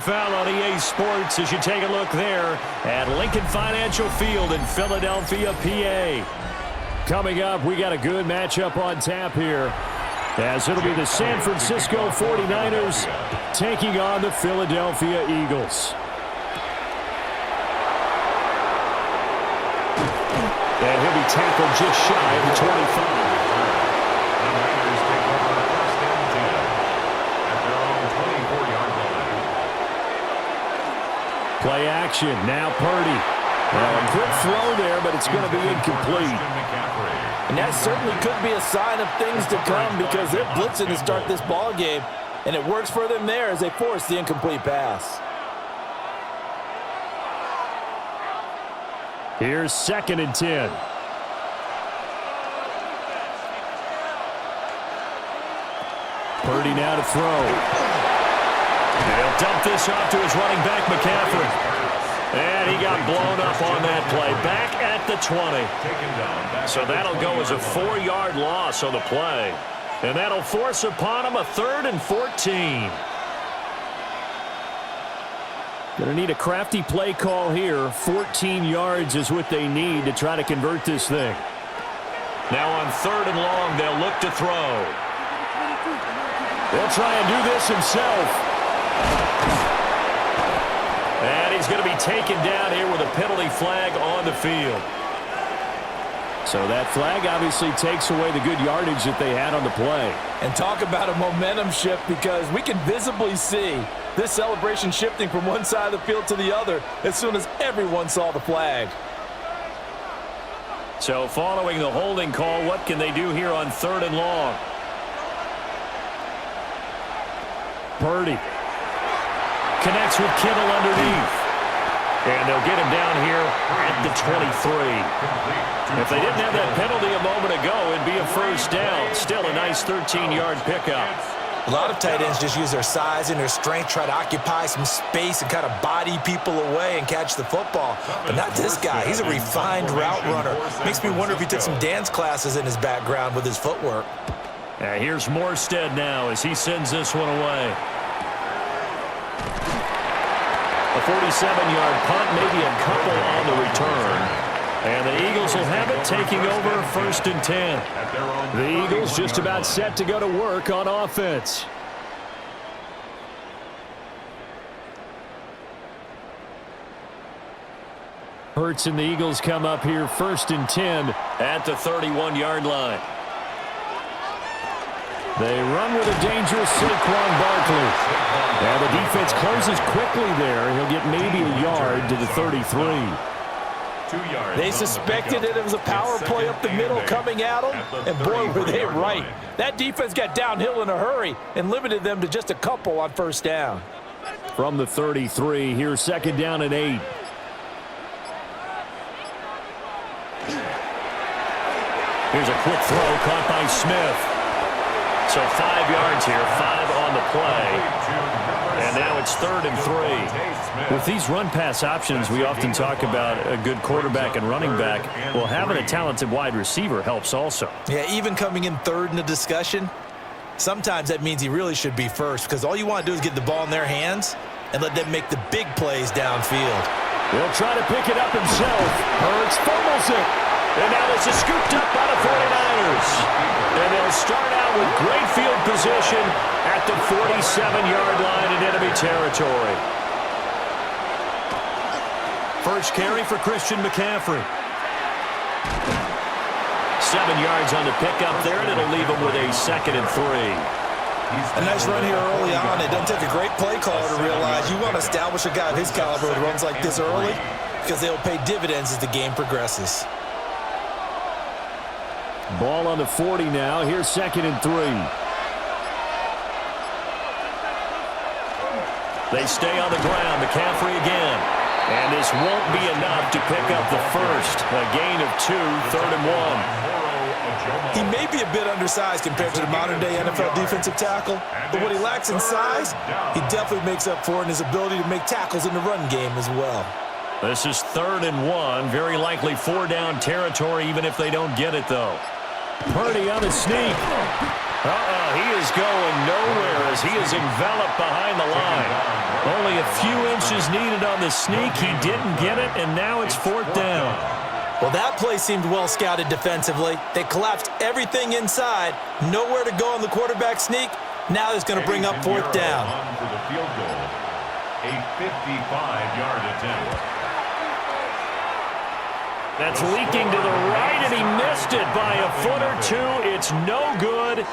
Foul on EA Sports as you take a look there at Lincoln Financial Field in Philadelphia, PA. Coming up, we got a good matchup on tap here, as it'll be the San Francisco 49ers taking on the Philadelphia Eagles. And he'll be tackled just shy of the 25. Play action, now Purdy. Well, a quick throw there, but it's going to be incomplete. And that certainly could be a sign of things to come because they're blitzing to start this ball game, and it works for them there as they force the incomplete pass. Here's 2nd and 10. Purdy now to throw. He'll dump this off to his running back, McCaffrey. And he got blown up on that play. Back at the 20. So that'll go as a 4-yard loss on the play. And that'll force upon him a 3rd and 14. Going to need a crafty play call here. 14 yards is what they need to try to convert this thing. Now on 3rd and long, they'll look to throw. They'll try and do this himself. And he's going to be taken down here with a penalty flag on the field. So that flag obviously takes away the good yardage that they had on the play. And talk about a momentum shift, because we can visibly see this celebration shifting from one side of the field to the other as soon as everyone saw the flag. So following the holding call, what can they do here on 3rd and long? Purdy connects with Kittle underneath. And they'll get him down here at the 23. If they didn't have that penalty a moment ago, it'd be a 1st down. Still a nice 13-yard pickup. A lot of tight ends just use their size and their strength, try to occupy some space and kind of body people away and catch the football. But not this guy. He's a refined route runner. Makes me wonder if he took some dance classes in his background with his footwork. Here's Morstead now as he sends this one away. A 47-yard punt, maybe a couple on the return. And the Eagles will have it, taking over 1st and 10. The Eagles just about set to go to work on offense. Hurts and the Eagles come up here 1st and 10 at the 31-yard line. They run with a dangerous Saquon Barkley. And the defense closes quickly there. He'll get maybe a yard to the 33. They suspected that it was a power play up the middle coming at them, and boy, were they right. That defense got downhill in a hurry and limited them to just a couple on 1st down. From the 33, here's 2nd down and 8. Here's a quick throw caught by Smith. So 5 yards here, 5 on the play. And now it's 3rd and 3. With these run-pass options, we often talk about a good quarterback and running back. Well, having a talented wide receiver helps also. Yeah, even coming in 3rd in the discussion, sometimes that means he really should be 1st, because all you want to do is get the ball in their hands and let them make the big plays downfield. He'll try to pick it up himself. Hurts fumbles it. And now this is scooped up by the 49ers. And they'll start out with great field position at the 47-yard line in enemy territory. First carry for Christian McCaffrey. 7 yards on the pickup there, and it'll leave him with a 2nd and 3. A nice run here early on. It doesn't take a great play caller to realize you want to establish a guy of his caliber with runs like this early, because they'll pay dividends as the game progresses. Ball on the 40 now. Here's 2nd and 3. They stay on the ground. McCaffrey again. And this won't be enough to pick up the 1st. A gain of 2, 3rd and 1. He may be a bit undersized compared to the modern-day NFL defensive tackle, but what he lacks in size, he definitely makes up for in his ability to make tackles in the run game as well. This is 3rd and 1. Very likely 4-down territory, even if they don't get it, though. Purdy on the sneak. He is going nowhere as he is enveloped behind the line. Only a few inches needed on the sneak. He didn't get it, and now it's 4th down. Well, that play seemed well scouted defensively. They collapsed everything inside. Nowhere to go on the quarterback sneak. Now it's going to bring up 4th down. For the field goal, a 55-yard attempt. That's leaking to the right, and he missed it by a foot or two. It's no good,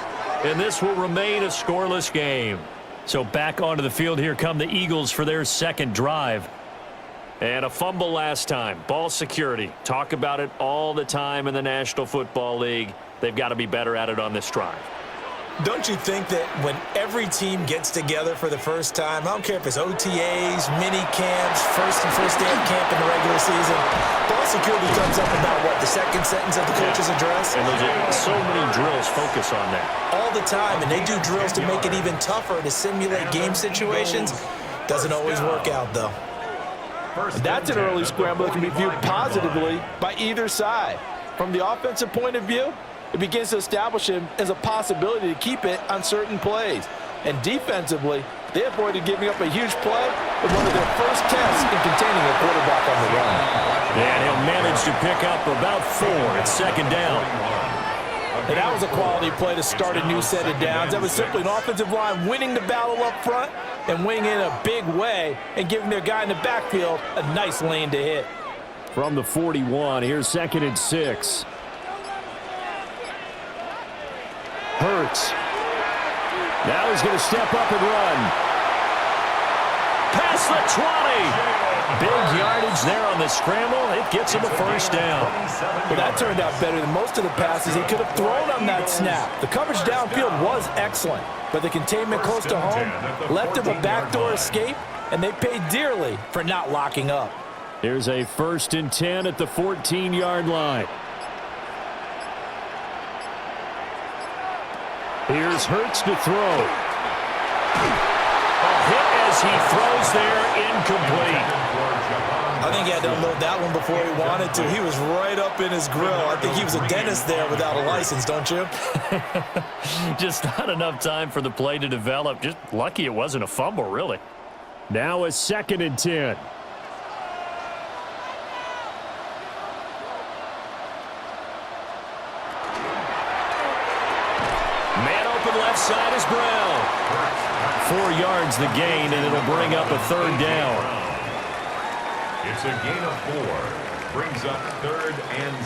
and this will remain a scoreless game. So back onto the field here come the Eagles for their second drive. And a fumble last time. Ball security. Talk about it all the time in the National Football League. They've got to be better at it on this drive. Don't you think that when every team gets together for the first time, I don't care if it's OTAs, mini camps, first day of camp in the regular season, ball security comes up about, what, the second sentence of the coach's address? And there's so many drills focus on that. All the time, and they do drills to make it even tougher to simulate game situations. Doesn't always work out, though. That's an early scramble that can be viewed positively by either side. From the offensive point of view, it begins to establish him as a possibility to keep it on certain plays. And defensively, they avoided giving up a huge play with one of their first tests in containing a quarterback on the run. And he'll manage to pick up about 4 at 2nd down. And that was a quality play to start a new set of downs. That was simply an offensive line winning the battle up front and winning in a big way and giving their guy in the backfield a nice lane to hit. From the 41, here's 2nd and 6. Hurts. Now he's going to step up and run. Past the 20. Big yardage there on the scramble. It gets him a 1st down. Well, that turned out better than most of the passes he could have thrown on that snap. The coverage downfield was excellent, but the containment close to home left him a backdoor escape, and they paid dearly for not locking up. Here's a 1st and 10 at the 14-yard line. Here's Hurts to throw. A hit as he throws there, incomplete. I think he had to unload that one before he wanted to. He was right up in his grill. I think he was a dentist there without a license, don't you? Just not enough time for the play to develop. Just lucky it wasn't a fumble, really. Now a 2nd and 10. Left side is Brown. 4 yards the gain, and it'll bring up a 3rd down. It's a gain of 4. Brings up 3rd and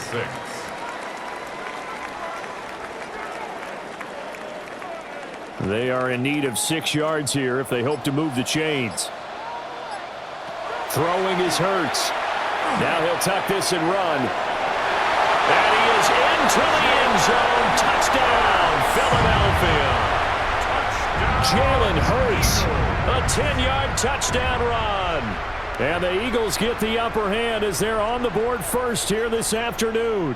6. They are in need of 6 yards here if they hope to move the chains. Throwing is Hurts. Now he'll tuck this and run. And he is into the end zone. Touchdown, Philadelphia. Jalen Hurts, a 10-yard touchdown run. And the Eagles get the upper hand as they're on the board first here this afternoon.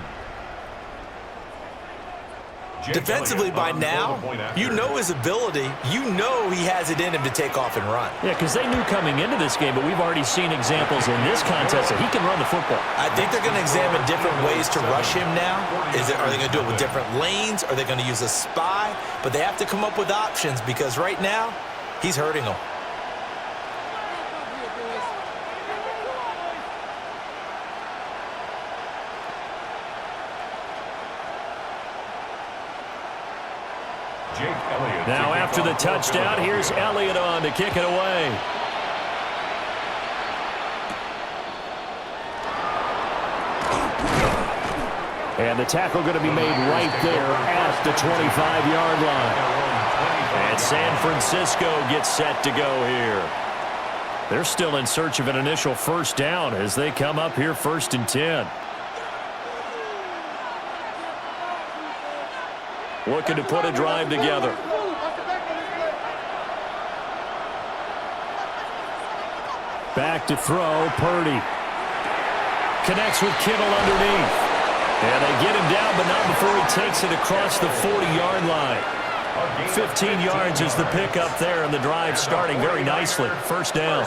Defensively by now, you know his ability. You know he has it in him to take off and run. Yeah, because they knew coming into this game, but we've already seen examples in this contest that he can run the football. I think they're going to examine different ways to rush him now. Are they going to do it with different lanes? Are they going to use a spy? But they have to come up with options because right now, he's hurting them. Now after the touchdown, here's Elliott on to kick it away. And the tackle going to be made right there at the 25-yard line. And San Francisco gets set to go here. They're still in search of an initial 1st down as they come up here 1st and 10. Looking to put a drive together. Back to throw, Purdy. Connects with Kittle underneath. And they get him down, but not before he takes it across the 40-yard line. 15 yards is the pickup there, and the drive starting very nicely. 1st down.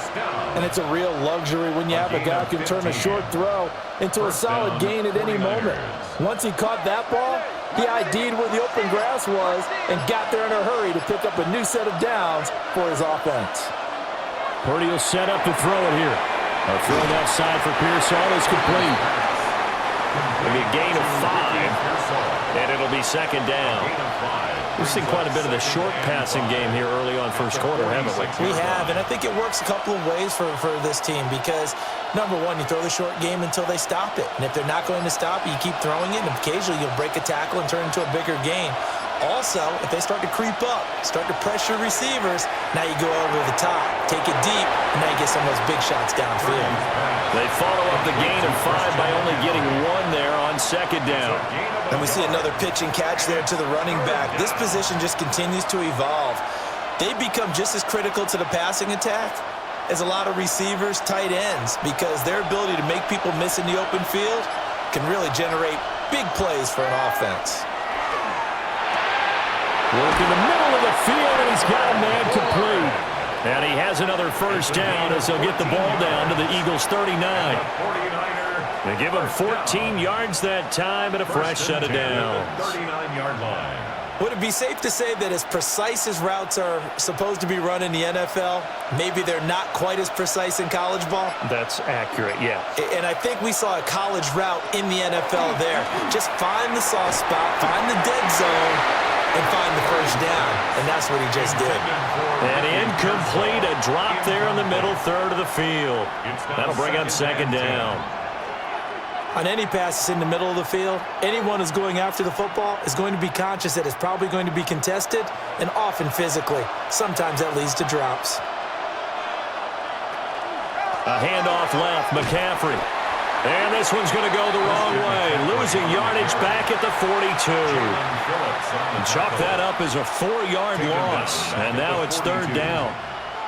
And it's a real luxury when you have a guy who can turn a short throw into a solid gain at any moment. Once he caught that ball, He ID'd where the open grass was and got there in a hurry to pick up a new set of downs for his offense. Purdy will set up to throw it here. A throw that side for Pearsall is complete. It'll be a gain of 5, and it'll be second down. We've seen quite a bit of the short passing game here early on first quarter, haven't we? We have, and I think it works a couple of ways for this team because, number one, you throw the short game until they stop it. And if they're not going to stop it, you keep throwing it, and occasionally you'll break a tackle and turn it into a bigger gain. Also, if they start to creep up, start to pressure receivers, now you go over the top, take it deep, and now you get some of those big shots downfield. They follow up the gain of 5 by only getting 1 there on second down. And we see another pitch and catch there to the running back. This position just continues to evolve. They become just as critical to the passing attack as a lot of receivers, tight ends, because their ability to make people miss in the open field can really generate big plays for an offense. Work in the middle of the field, and he's got a man complete. And he has another first down as he'll get the ball down to the Eagles' 39. They give him 14 yards that time and a fresh set of downs. 39-yard line. Would it be safe to say that as precise as routes are supposed to be run in the NFL, maybe they're not quite as precise in college ball? That's accurate, yeah. And I think we saw a college route in the NFL there. Just find the soft spot, find the dead zone, and find the first down. And that's what he just did. And incomplete, a drop there in the middle third of the field. That'll bring up second down. On any passes in the middle of the field, anyone who's going after the football is going to be conscious that it's probably going to be contested and often physically. Sometimes that leads to drops. A handoff left, McCaffrey. And this one's going to go the wrong way. Losing yardage back at the 42. And chalk that up as a 4-yard loss. And now it's third down.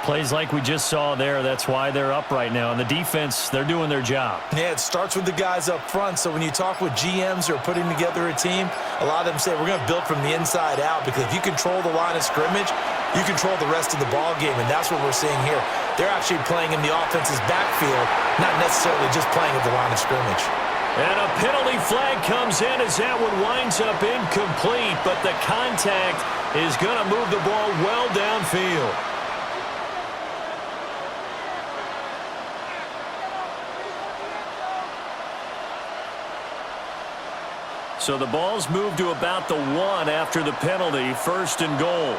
Plays like we just saw there, that's why they're up right now. And the defense, they're doing their job. Yeah, it starts with the guys up front. So when you talk with GMs who are putting together a team, a lot of them say we're going to build from the inside out, because if you control the line of scrimmage, you control the rest of the ball game, and that's what we're seeing here. They're actually playing in the offense's backfield, not necessarily just playing at the line of scrimmage. And a penalty flag comes in as that one winds up incomplete, but the contact is going to move the ball well downfield. So the ball's moved to about the 1 after the penalty, first and goal.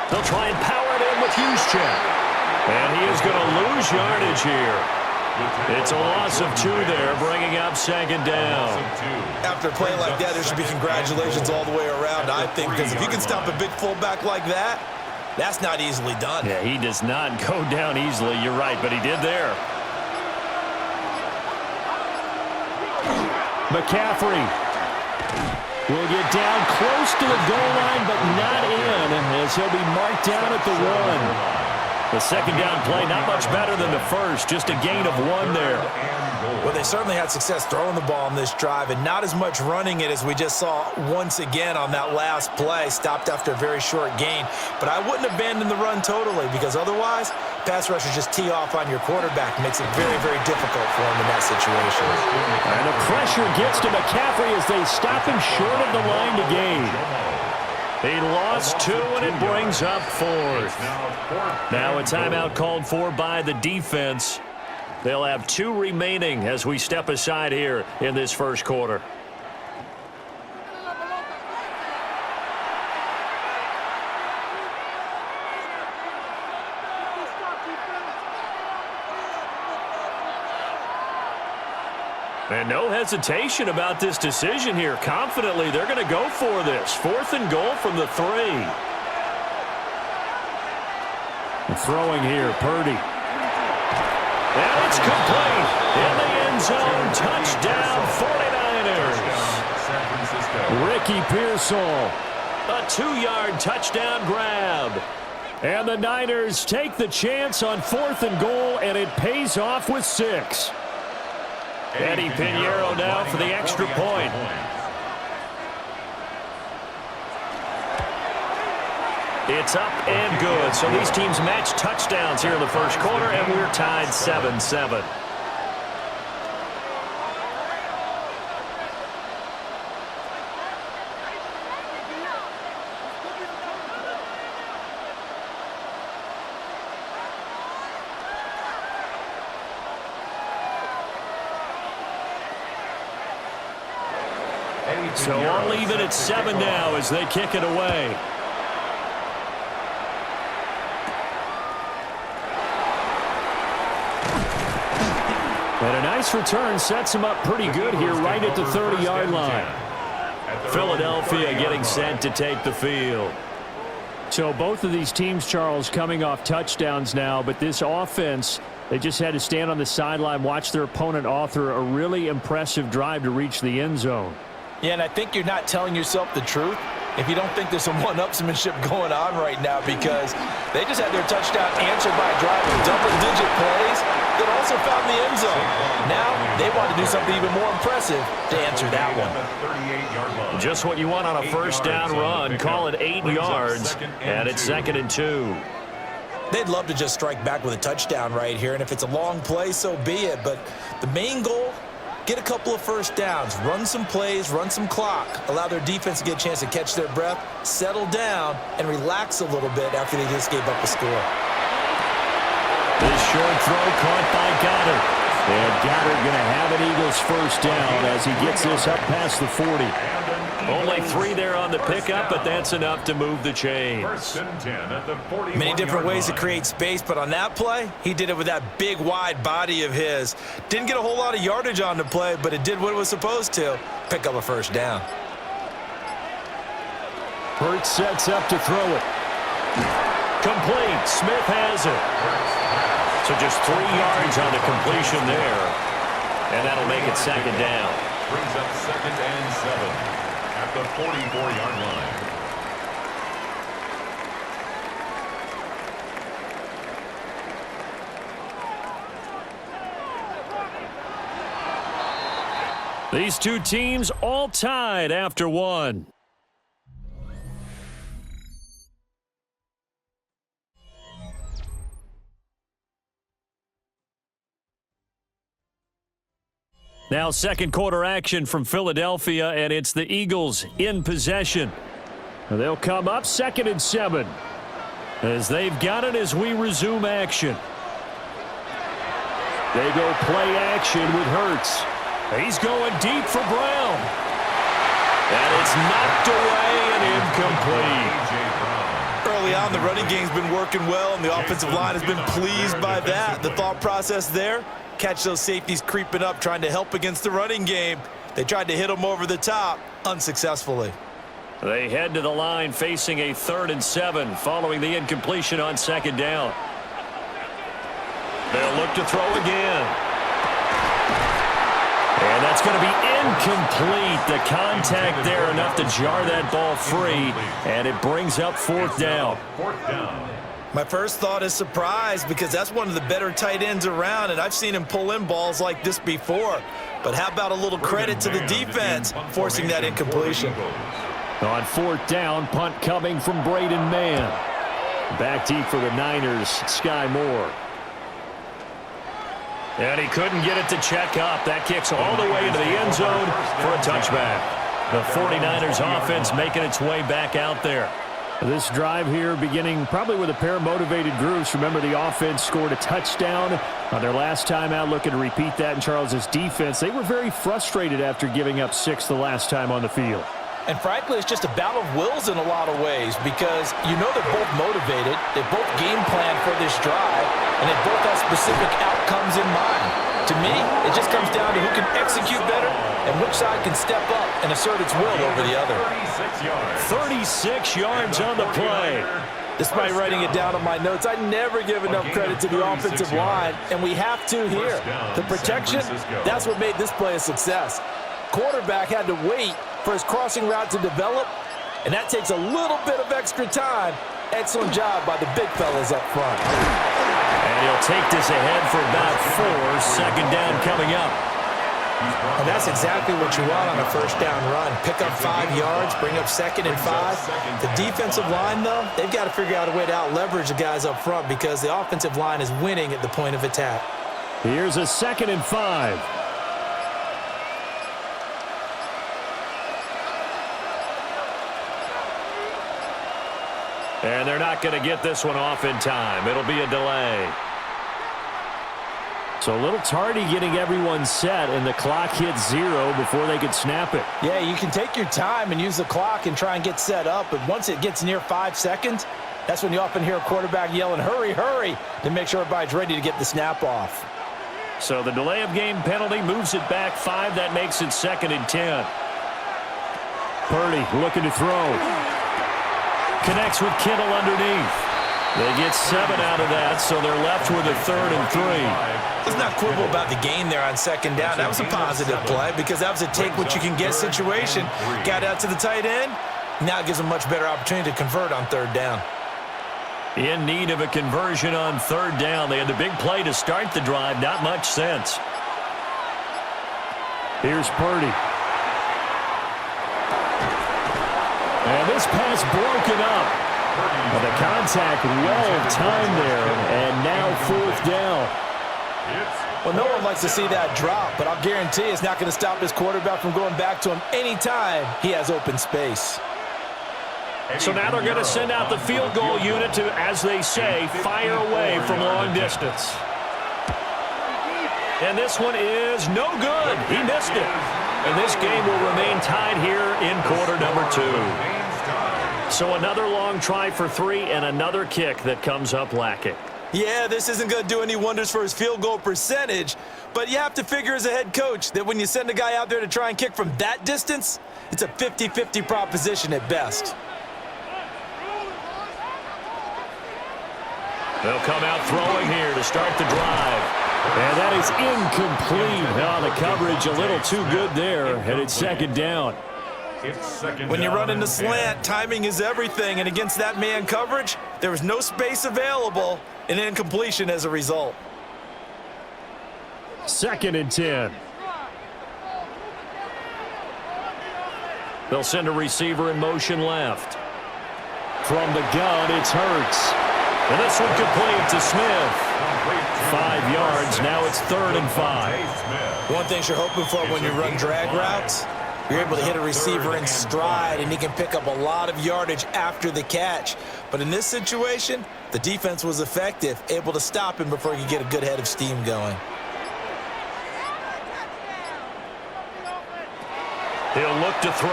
They'll try and power it in with Juszczyk. And he is going to lose yardage here. It's a loss of 2 there, bringing up second down. After a play like that, there should be congratulations all the way around, I think, because if you can stop a big fullback like that, that's not easily done. Yeah, he does not go down easily, you're right, but he did there. McCaffrey will get down close to the goal line, but not in, as he'll be marked down at the 1. The second down play, not much better than the first, just a gain of 1 there. Well, they certainly had success throwing the ball on this drive, and not as much running it as we just saw once again on that last play, stopped after a very short gain. But I wouldn't abandon the run totally, because otherwise, pass rushers just tee off on your quarterback. Makes it very, very difficult for him in that situation. And the pressure gets to McCaffrey as they stop him short of the line to gain. He lost 2, and it brings up 4th. Now a timeout called for by the defense. They'll have 2 remaining as we step aside here in this first quarter. And no hesitation about this decision here. Confidently, they're going to go for this. 4th and goal from the 3. Throwing here, Purdy. And it's complete. In the end zone, touchdown, 49ers. Ricky Pearsall, a 2-yard touchdown grab. And the Niners take the chance on 4th and goal, and it pays off with 6. Eddie Pinheiro now for the extra point. It's up and good. So these teams match touchdowns here in the first quarter, and we're tied 7-7. So I'll leave it at 7 now as they kick it away. And a nice return sets him up pretty good here right at the 30-yard line. Philadelphia getting set to take the field. So both of these teams, Charles, coming off touchdowns now, but this offense, they just had to stand on the sideline, watch their opponent author a really impressive drive to reach the end zone. Yeah, and I think you're not telling yourself the truth if you don't think there's some one-upsmanship going on right now, because they just had their touchdown answered by a drive of double-digit plays that also found the end zone. Now they want to do something even more impressive to answer that one. Just what you want on a first down run. Call it 8 yards, and it's 2nd and 2. They'd love to just strike back with a touchdown right here, and if it's a long play, so be it. But the main goal, get a couple of first downs, run some plays, run some clock, allow their defense to get a chance to catch their breath, settle down, and relax a little bit after they just gave up a score. This short throw caught by Goddard. And Goddard going to have an Eagles first down as he gets this up past the 40. Only 3 there on the pickup, but that's enough to move the chains. Many different ways to create space, but on that play, he did it with that big, wide body of his. Didn't get a whole lot of yardage on the play, but it did what it was supposed to, pick up a first down. Hurts sets up to throw it. Complete. Smith has it. So just 3 yards on the completion there. And that'll make it 2nd down. Brings up 2nd and 7 at the 44-yard line. These two teams all tied after 1. Now second quarter action from Philadelphia, and it's the Eagles in possession. They'll come up 2nd and 7 as they've got it as we resume action. They go play action with Hurts. He's going deep for Brown. And it's knocked away and incomplete. Early on, the running game's been working well, and the offensive line has been pleased by that. The thought process there, catch those safeties creeping up, trying to help against the running game. They tried to hit them over the top, unsuccessfully. They head to the line facing a 3rd and 7 following the incompletion on 2nd down. They'll look to throw again. And that's going to be incomplete. The contact there enough to jar that ball free, and it brings up 4th down. My first thought is surprise, because that's one of the better tight ends around, and I've seen him pull in balls like this before. But how about a little credit to the defense forcing that incompletion? On 4th down, punt coming from Braden Mann. Back deep for the Niners, Sky Moore. And he couldn't get it to check up. That kicks all the way into the end zone for a touchback. The 49ers offense making its way back out there. This drive here beginning probably with a pair of motivated groups. Remember, the offense scored a touchdown on their last time out, looking to repeat that in Charles's defense. They were very frustrated after giving up 6 the last time on the field. And frankly, it's just a battle of wills in a lot of ways, because you know they're both motivated, they both game plan for this drive, and they both have specific outcomes in mind. To me, it just comes down to who can execute better and which side can step up and assert its will over the other. 36 yards on the play. Despite writing it down on my notes, I never give enough credit to the offensive line, and we have to here. The protection, that's what made this play a success. Quarterback had to wait for his crossing route to develop, and that takes a little bit of extra time. Excellent job by the big fellas up front. And he'll take this ahead for about 4. 2nd down coming up. And that's exactly what you want on a first down run. Pick up 5 yards, bring up 2nd and 5. The defensive line, though, they've got to figure out a way to out-leverage the guys up front, because the offensive line is winning at the point of attack. Here's a 2nd and 5. And they're not going to get this one off in time. It'll be a delay. So a little tardy getting everyone set, and the clock hits 0 before they could snap it. Yeah, you can take your time and use the clock and try and get set up, but once it gets near 5 seconds, that's when you often hear a quarterback yelling, hurry, hurry, to make sure everybody's ready to get the snap off. So the delay of game penalty moves it back 5. That makes it 2nd and 10. Purdy looking to throw. Connects with Kittle underneath. They get 7 out of that, so they're left with a 3rd and 3. Let's not quibble about the gain there on 2nd down. That was a positive play because that was a take-what-you-can-get situation. Got out to the tight end. Now it gives them a much better opportunity to convert on 3rd down. In need of a conversion on 3rd down. They had the big play to start the drive. Not much sense. Here's Purdy. And this pass broken up. Well, the contact well timed there, and now 4th down. Well, no one likes to see that drop, but I'll guarantee it's not going to stop his quarterback from going back to him anytime he has open space. So now they're going to send out the field goal unit to, as they say, fire away from long distance. And this one is no good. He missed it. And this game will remain tied here in quarter number 2. So another long try for 3 and another kick that comes up lacking. Yeah, this isn't going to do any wonders for his field goal percentage, but you have to figure as a head coach that when you send a guy out there to try and kick from that distance, it's a 50-50 proposition at best. They'll come out throwing here to start the drive. And that is incomplete. Oh, the coverage a little too good there, and it's 2nd down. When you run into slant, timing is everything, and against that man coverage, there was no space available, and incompletion as a result. 2nd and 10. They'll send a receiver in motion left. From the gun, it's Hurts. And this one complete to Smith. 5 yards. Now it's 3rd and 5. One thing you're hoping for when you run drag routes, you're able to hit a receiver in stride, and he can pick up a lot of yardage after the catch. But in this situation, the defense was effective, able to stop him before he could get a good head of steam going. He'll look to throw.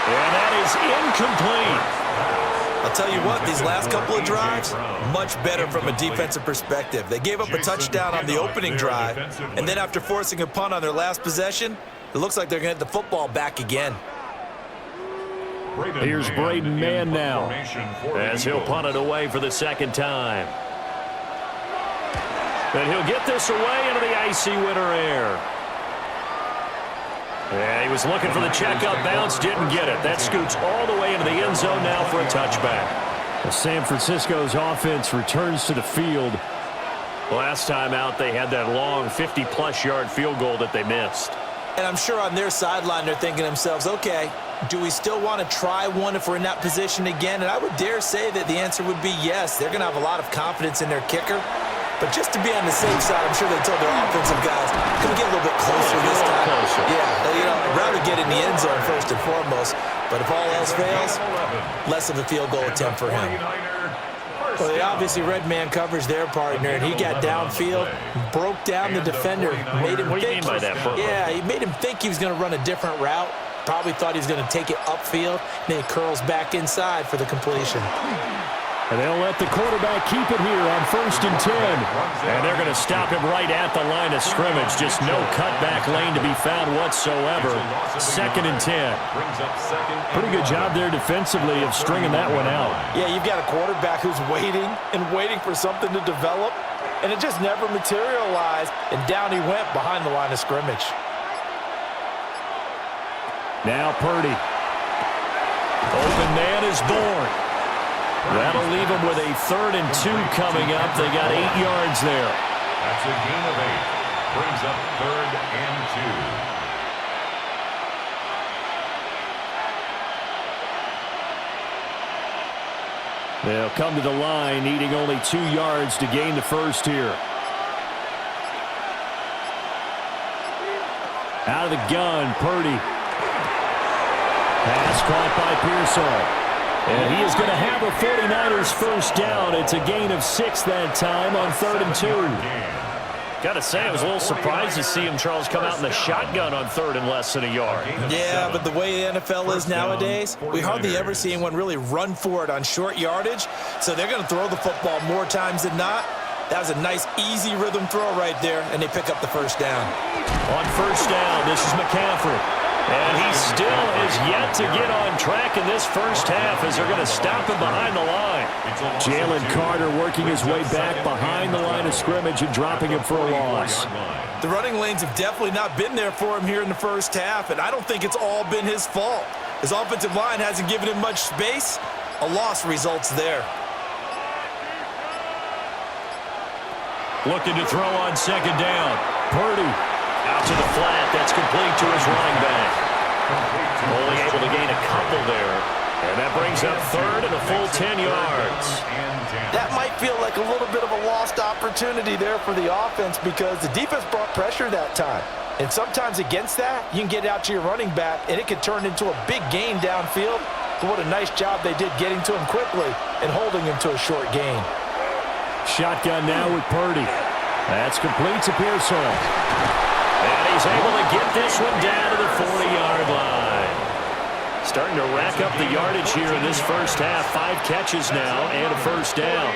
And that is incomplete. I'll tell you what, these last couple of drives, much better from a defensive perspective. They gave up a touchdown on the opening drive, and then after forcing a punt on their last possession, it looks like they're going to get the football back again. Here's Braden Mann now, as he'll punt it away for the 2nd time. And he'll get this away into the icy winter air. Yeah, he was looking for the checkup bounce, didn't get it. That scoots all the way into the end zone now for a touchback. Well, San Francisco's offense returns to the field. Last time out, they had that long 50-plus yard field goal that they missed. And I'm sure on their sideline, they're thinking to themselves, okay, do we still want to try one if we're in that position again? And I would dare say that the answer would be yes. They're going to have a lot of confidence in their kicker. But just to be on the safe side, I'm sure they told their offensive guys, going to get a little bit closer this time. Yeah, I'd rather get in the end zone first and foremost. But if all else fails, less of a field goal attempt for him. Well, they obviously read man coverage their partner, and he got downfield, broke down the defender, made him think. What do you mean by that? Yeah, he made him think he was going to run a different route. Probably thought he was going to take it upfield, and then he curls back inside for the completion. And they'll let the quarterback keep it here on 1st and 10. And they're going to stop him right at the line of scrimmage. Just no cutback lane to be found whatsoever. 2nd and 10. Pretty good job there defensively of stringing that one out. Yeah, you've got a quarterback who's waiting and waiting for something to develop, and it just never materialized, and down he went behind the line of scrimmage. Now Purdy. Open man is born. That'll leave them with a 3rd and 2 coming up. They got 8 yards there. That's a gain of 8. Brings up 3rd and 2. They'll come to the line, needing only 2 yards to gain the first here. Out of the gun, Purdy. Pass caught by Pearsall. And he is going to have a 49ers first down. It's a gain of 6 that time on 3rd and 2. Got to say, I was a little surprised to see him, Charles, come out in the shotgun on 3rd and less than a yard. Yeah, but the way the NFL is nowadays, we hardly ever see anyone really run for it on short yardage. So they're going to throw the football more times than not. That was a nice, easy rhythm throw right there, and they pick up the first down. On first down, this is McCaffrey. And he still is yet to get on track in this first half as they're going to stop him behind the line. Jalen Carter working his way back behind the line of scrimmage and dropping him for a loss. The running lanes have definitely not been there for him here in the first half, and I don't think it's all been his fault. His offensive line hasn't given him much space. A loss results there. Looking to throw on second down. Purdy out to the flat. That's complete to his running back. Only able to gain a couple there. And that brings up 3rd and a full 10 yards. That might feel like a little bit of a lost opportunity there for the offense because the defense brought pressure that time. And sometimes against that, you can get out to your running back, and it can turn into a big gain downfield. But what a nice job they did getting to him quickly and holding him to a short gain. Shotgun now with Purdy. That's complete to Pearson. And he's able to get this one down to the 40-yard line. Starting to rack up the yardage here in this first half. 5 catches now and a first down.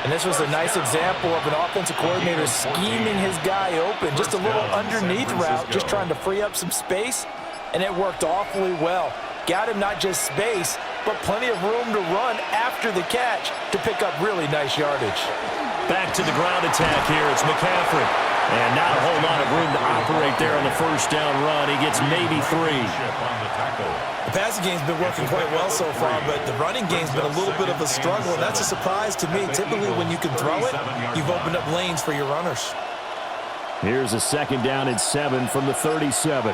And this was a nice example of an offensive coordinator scheming his guy open. Just a little underneath route, just trying to free up some space. And it worked awfully well. Got him not just space, but plenty of room to run after the catch to pick up really nice yardage. Back to the ground attack here. It's McCaffrey. And not a whole lot of room to operate there on the first down run. He gets maybe 3. The passing game's been working quite well so far, but the running game's been a little bit of a struggle, and that's a surprise to me. Typically, when you can throw it, you've opened up lanes for your runners. Here's a second down and 7 from the 37.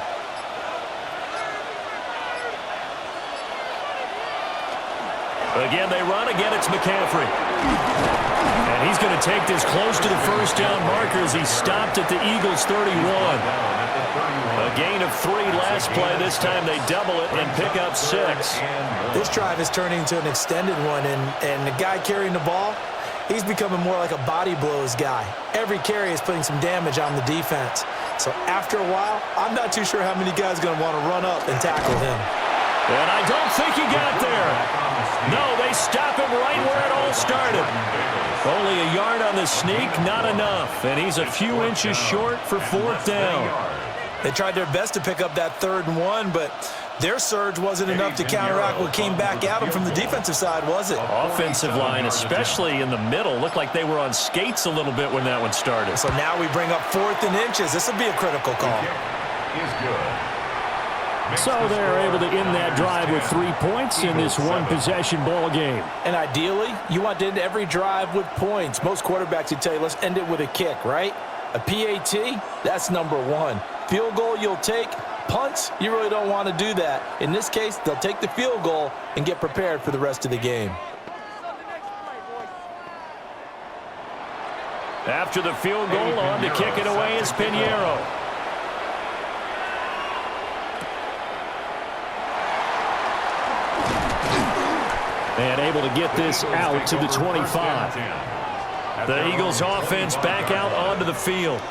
Again, they run. Again, it's McCaffrey. And he's going to take this close to the first down marker as he stopped at the Eagles' 31. A gain of 3 last play. This time they double it and pick up 6. This drive is turning into an extended one, and the guy carrying the ball, he's becoming more like a body blows guy. Every carry is putting some damage on the defense. So after a while, I'm not too sure how many guys are going to want to run up and tackle him. And I don't think he got there. No, they stop him right where it all started. Only a yard on the sneak, not enough. And he's a few inches short for 4th down. They tried their best to pick up that 3rd and 1, but their surge wasn't enough to counteract what came back at them from the defensive side, was it? Offensive line, especially in the middle, looked like they were on skates a little bit when that one started. So now we bring up 4th and inches. This will be a critical call. Is good. So they're able to end that drive with 3 points in this one-possession ball game. And ideally, you want to end every drive with points. Most quarterbacks would tell you, let's end it with a kick, right? A PAT, that's number 1. Field goal you'll take. Punts, you really don't want to do that. In this case, they'll take the field goal and get prepared for the rest of the game. After the field goal, on to kick it away is Pinheiro. And able to get this out to the 25. The Eagles offense back out onto the field.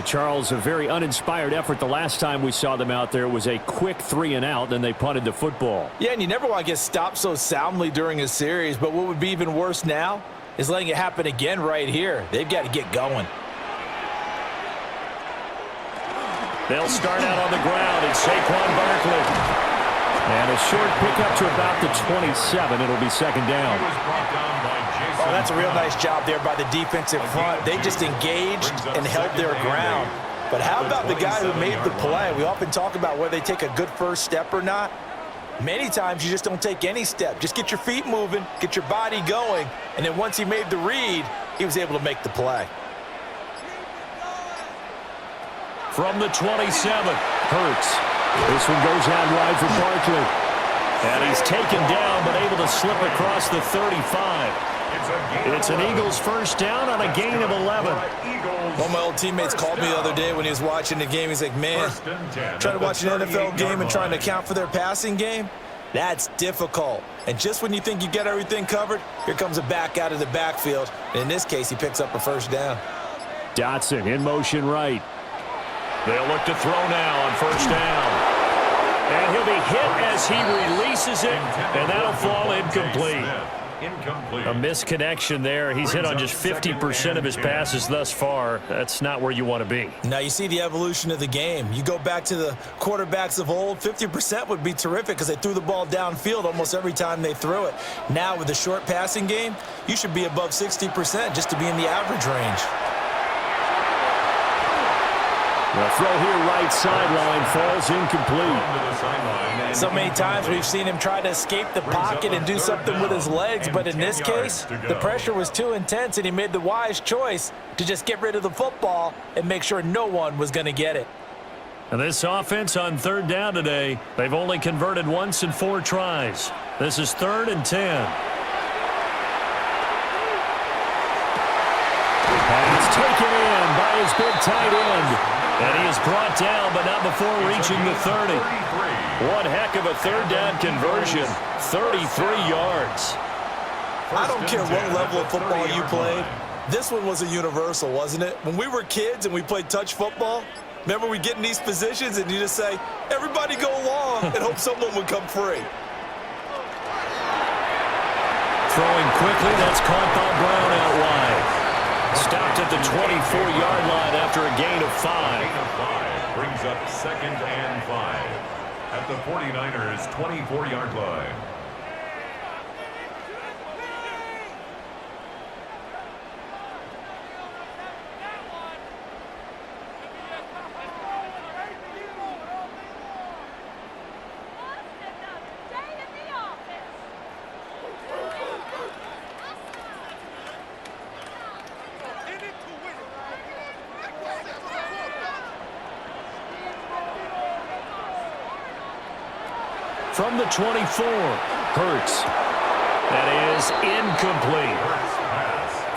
Charles, a very uninspired effort the last time we saw them out there. It was a quick 3 and out, then they punted the football. Yeah, and you never want to get stopped so soundly during a series, but what would be even worse now is letting it happen again right here. They've got to get going. They'll start out on the ground. It's Saquon Barkley. And a short pickup to about the 27. It'll be second down. Oh, that's a real nice job there by the defensive front. They just engaged and held their ground. But how about the guy who made the play? We often talk about whether they take a good first step or not. Many times you just don't take any step. Just get your feet moving, get your body going, and then once he made the read, he was able to make the play. From the 27, Hurts. This one goes out wide for Barkley. And he's taken down, but able to slip across the 35. It's an Eagles first down on a gain of 11. One of my old teammates called me the other day when he was watching the game. He's like, man, trying to watch an NFL game and trying to account for their passing game. That's difficult. And just when you think you get everything covered, here comes a back out of the backfield. And in this case, he picks up a first down. Dotson in motion right. They'll look to throw now on first down. And he'll be hit as he releases it, and that'll fall incomplete. A misconnection there. He's hit on just 50% of his passes thus far. That's not where you want to be. Now you see the evolution of the game. You go back to the quarterbacks of old, 50% would be terrific because they threw the ball downfield almost every time they threw it. Now with the short passing game, you should be above 60% just to be in the average range. The throw here right sideline falls incomplete. So many times we've seen him try to escape the pocket and do something with his legs, but in this case, the pressure was too intense and he made the wise choice to just get rid of the football and make sure no one was going to get it. And this offense on third down today, they've only converted once in 4 tries. This is 3rd and 10. Pass taken in by his big tight end. And he is brought down, but not before reaching the 30. One heck of a third down conversion, 33 yards. I don't care what level of football you played. This one was a universal, wasn't it? When we were kids and we played touch football, remember we get in these positions and you just say, everybody go long and hope someone would come free. Throwing quickly, that's caught by Brown out wide. Stopped at the 24-yard line after a gain of 5. Brings up 2nd and 5 at the 49ers' 24-yard line. From the 24, Hurts. That is incomplete.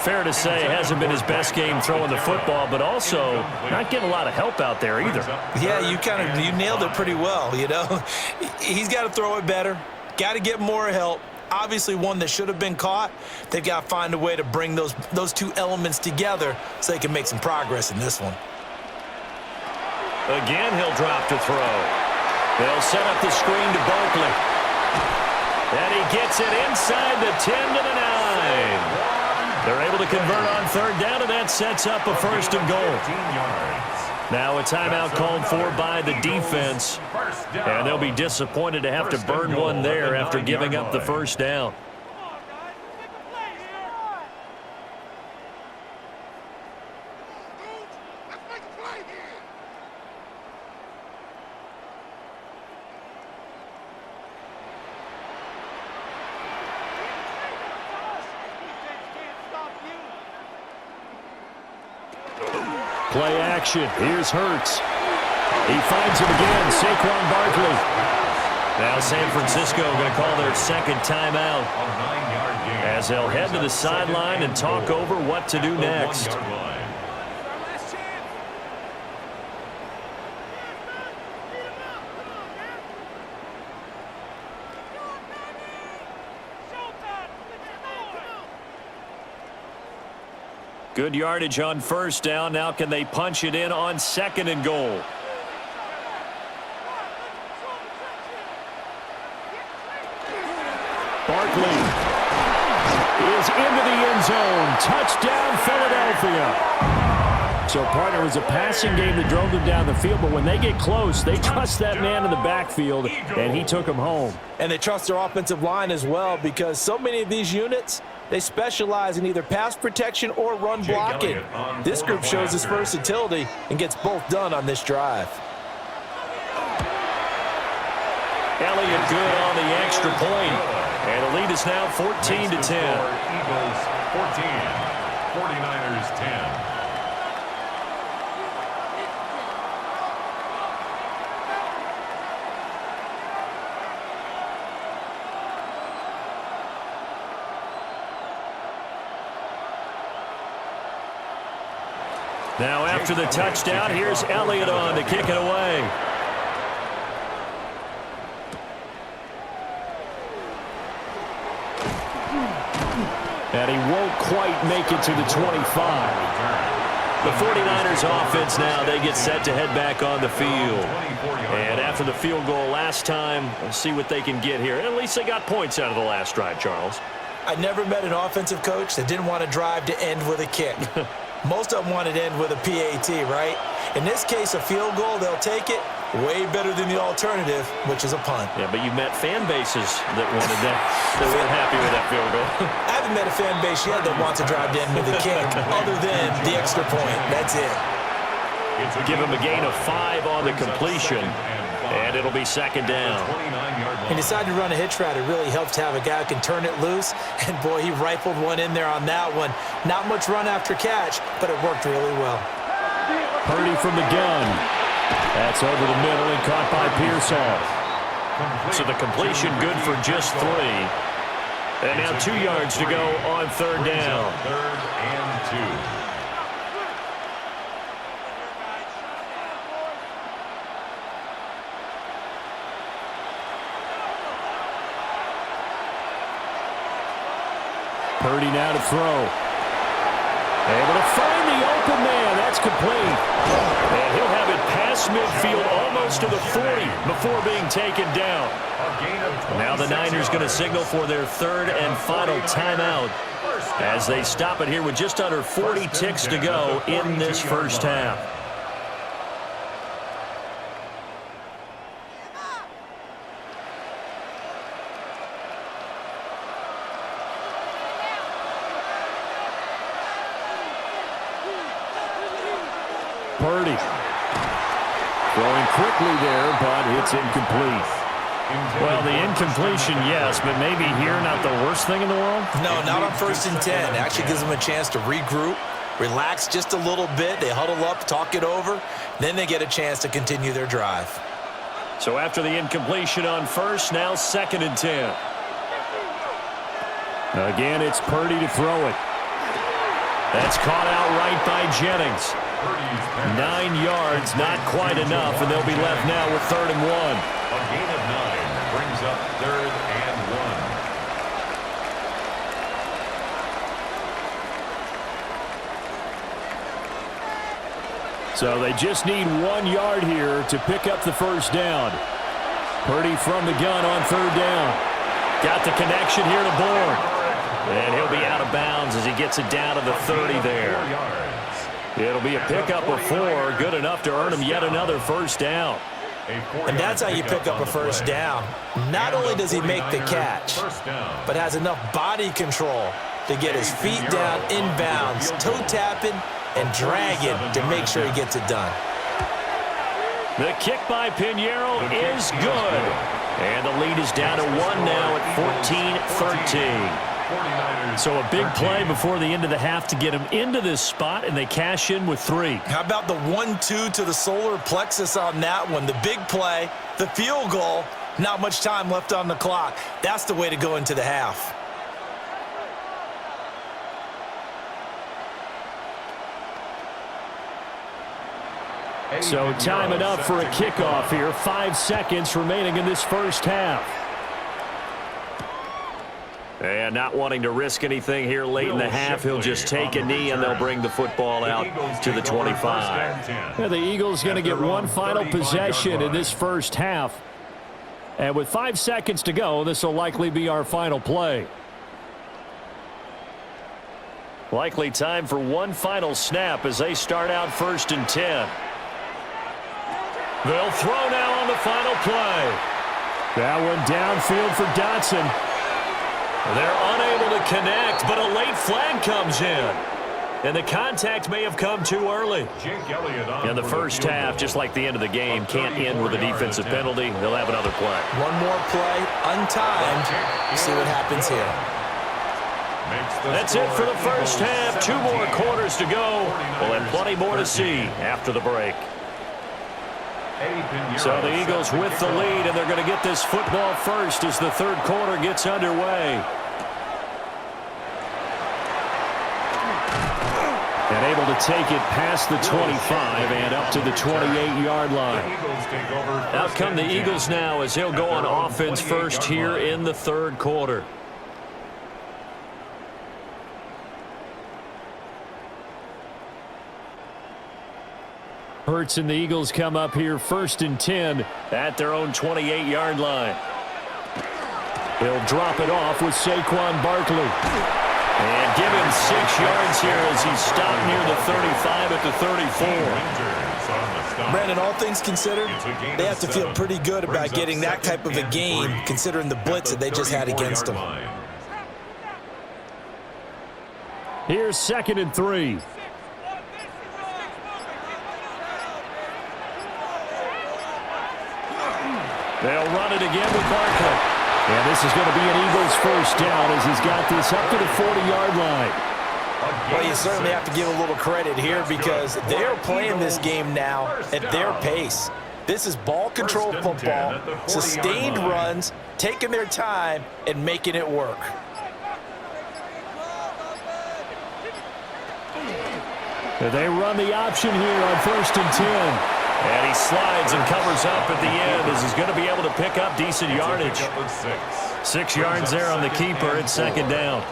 Fair to say, hasn't been his best game throwing the football, but also not getting a lot of help out there either. Yeah, you nailed it pretty well, you know. He's got to throw it better, got to get more help. Obviously one that should have been caught. They've got to find a way to bring those two elements together so they can make some progress in this one. Again, he'll drop to throw. They'll set up the screen to Barkley. And he gets it inside the 10 to the 9. They're able to convert on third down, and that sets up a 1st and goal. Now a timeout called for by the defense. And they'll be disappointed to have to burn one there after giving up the first down. Play action. Here's Hurts. He finds him again. Saquon Barkley. Now San Francisco going to call their 2nd timeout as they'll head to the sideline and talk over what to do next. Good yardage on first down. Now can they punch it in on 2nd and goal? Barkley is into the end zone. Touchdown, Philadelphia. So, partner, it was a passing game that drove them down the field, but when they get close, they trust that man in the backfield, and he took them home. And they trust their offensive line as well because so many of these units, they specialize in either pass protection or run blocking. This group shows its versatility and gets both done on this drive. Elliott good on the extra point. And the lead is now 14 to 10. Eagles 14, 49ers 10. Now after the touchdown, here's Elliott on to kick it away. And he won't quite make it to the 25. The 49ers offense now, they get set to head back on the field. And after the field goal last time, we'll see what they can get here. At least they got points out of the last drive, Charles. I never met an offensive coach that didn't want to drive to end with a kick. Most of them wanted to end with a PAT, right? In this case, a field goal, they'll take it. Way better than the alternative, which is a punt. Yeah, but you met fan bases that wanted that. They weren't happy with that field goal. I haven't met a fan base yet that wants to drive to end with a kick other than the extra point. That's it. Give him a gain of 5 on the completion, and it'll be second down. He decided to run a hitch route. It really helps to have a guy who can turn it loose. And, boy, he rifled one in there on that one. Not much run after catch, but it worked really well. Purdy from the gun. That's over the middle and caught by Pearsall. So the completion good for just 3. And now 2 yards to go on third down. Third and 2. Purdy now to throw. Able to find the open man. That's complete. And he'll have it past midfield almost to the 40 before being taken down. Now the Niners going to signal for their third and final timeout as they stop it here with just under 40 ticks to go in this first half. Purdy throwing quickly there, but it's incomplete. Well, the incompletion, yes, but maybe here not the worst thing in the world? No, not on 1st and 10. Actually gives them a chance to regroup, relax just a little bit. They huddle up, talk it over. Then they get a chance to continue their drive. So after the incompletion on first, now 2nd and 10. Again, it's Purdy to throw it. That's caught out right by Jennings. 9 yards, not quite enough, and they'll be left now with 3rd and 1. A gain of 9 brings up 3rd and 1. So they just need 1 yard here to pick up the first down. Purdy from the gun on 3rd down. Got the connection here to Bourne. And he'll be out of bounds as he gets it down to the 30 there. It'll be a pickup of 4, good enough to earn him yet another first down. And that's how you pick up a first down. Not only does he make the catch, but has enough body control to get his feet down inbounds, toe tapping and dragging to make sure he gets it done. The kick by Pinheiro is good. And the lead is down to 1 now at 14-13. So a big play before the end of the half to get him into this spot, and they cash in with 3. How about the 1-2 to the solar plexus on that one? The big play, the field goal, not much time left on the clock. That's the way to go into the half. So time enough for a kickoff here. 5 seconds remaining in this first half. And not wanting to risk anything here late in the half, he'll just take a knee and they'll bring the football out to the 25. Yeah, the Eagles going to get one final possession in this first half. And with 5 seconds to go, this will likely be our final play. Likely time for one final snap as they start out 1st and 10. They'll throw now on the final play. That one downfield for Dotson. They're unable to connect, but a late flag comes in. And the contact may have come too early. In the first half, just like the end of the game, can't end with a defensive penalty. They'll have another play. One more play, untimed. We'll see what happens here. That's it for the first half. 2 more quarters to go. We'll have plenty more to see after the break. So the Eagles with the lead, and they're going to get this football first as the third quarter gets underway. And able to take it past the 25 and up to the 28-yard line. Out come the Eagles now as they'll go on offense first here in the third quarter. Hurts and the Eagles come up here 1st and 10 at their own 28-yard line. He'll drop it off with Saquon Barkley. And give him 6 yards here as he's stopped near the 35 at the 34. Brandon, all things considered, they have to feel pretty good about getting that type of a game considering the blitz that they just had against them. Here's 2nd and 3. They'll run it again with Barkley. And this is going to be an Eagles first down as he's got this up to the 40-yard line. Well, you certainly have to give a little credit here because they're playing this game now at their pace. This is ball control football, sustained runs, taking their time and making it work. They run the option here on 1st and 10. And he slides and covers up at the end as he's going to be able to pick up decent yardage. 6 yards there on the keeper. It's 2nd down.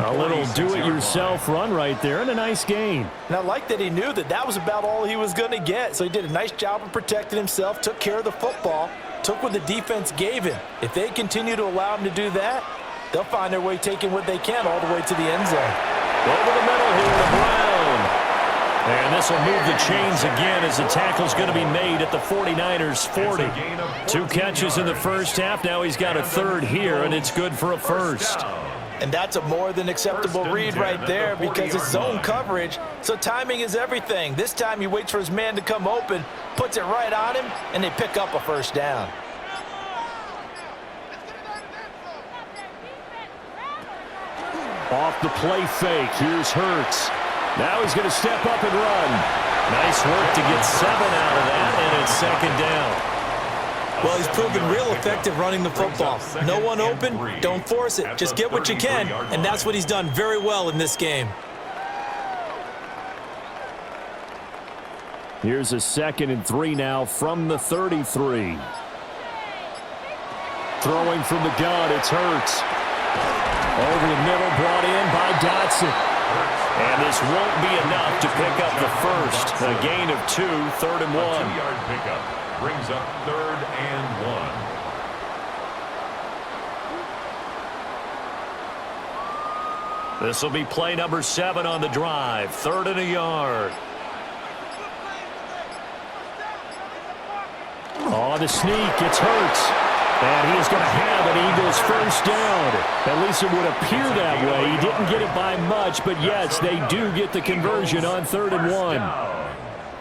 A little do-it-yourself run right there and a nice gain. And I like that he knew that that was about all he was going to get. So he did a nice job of protecting himself, took care of the football, took what the defense gave him. If they continue to allow him to do that, they'll find their way taking what they can all the way to the end zone. Over the middle here to Brown. And this will move the chains again as the tackle's going to be made at the 49ers 40. 2 catches in the first half. Now he's got a 3rd here, and it's good for a 1st. And that's a more than acceptable read right there because it's zone coverage, so timing is everything. This time he waits for his man to come open, puts it right on him, and they pick up a 1st down. Off the play fake. Here's Hurts. Now he's going to step up and run. Nice work to get 7 out of that, and it's 2nd down. Well, he's proven real effective running the football. No one open, don't force it. Just get what you can, and that's what he's done very well in this game. Here's a 2nd and 3 now from the 33. Throwing from the gun, it's Hurts. Over the middle, brought in by Dotson. And this won't be enough to pick up the 1st. A gain of 2, 3rd and 1. A 2-yard pickup brings up 3rd and 1. This will be play number 7 on the drive. 3rd and a yard. On the sneak, it's Hurts. And he is going to have an Eagles first down. At least it would appear that way. He didn't get it by much, but yes, they do get the conversion on 3rd and 1.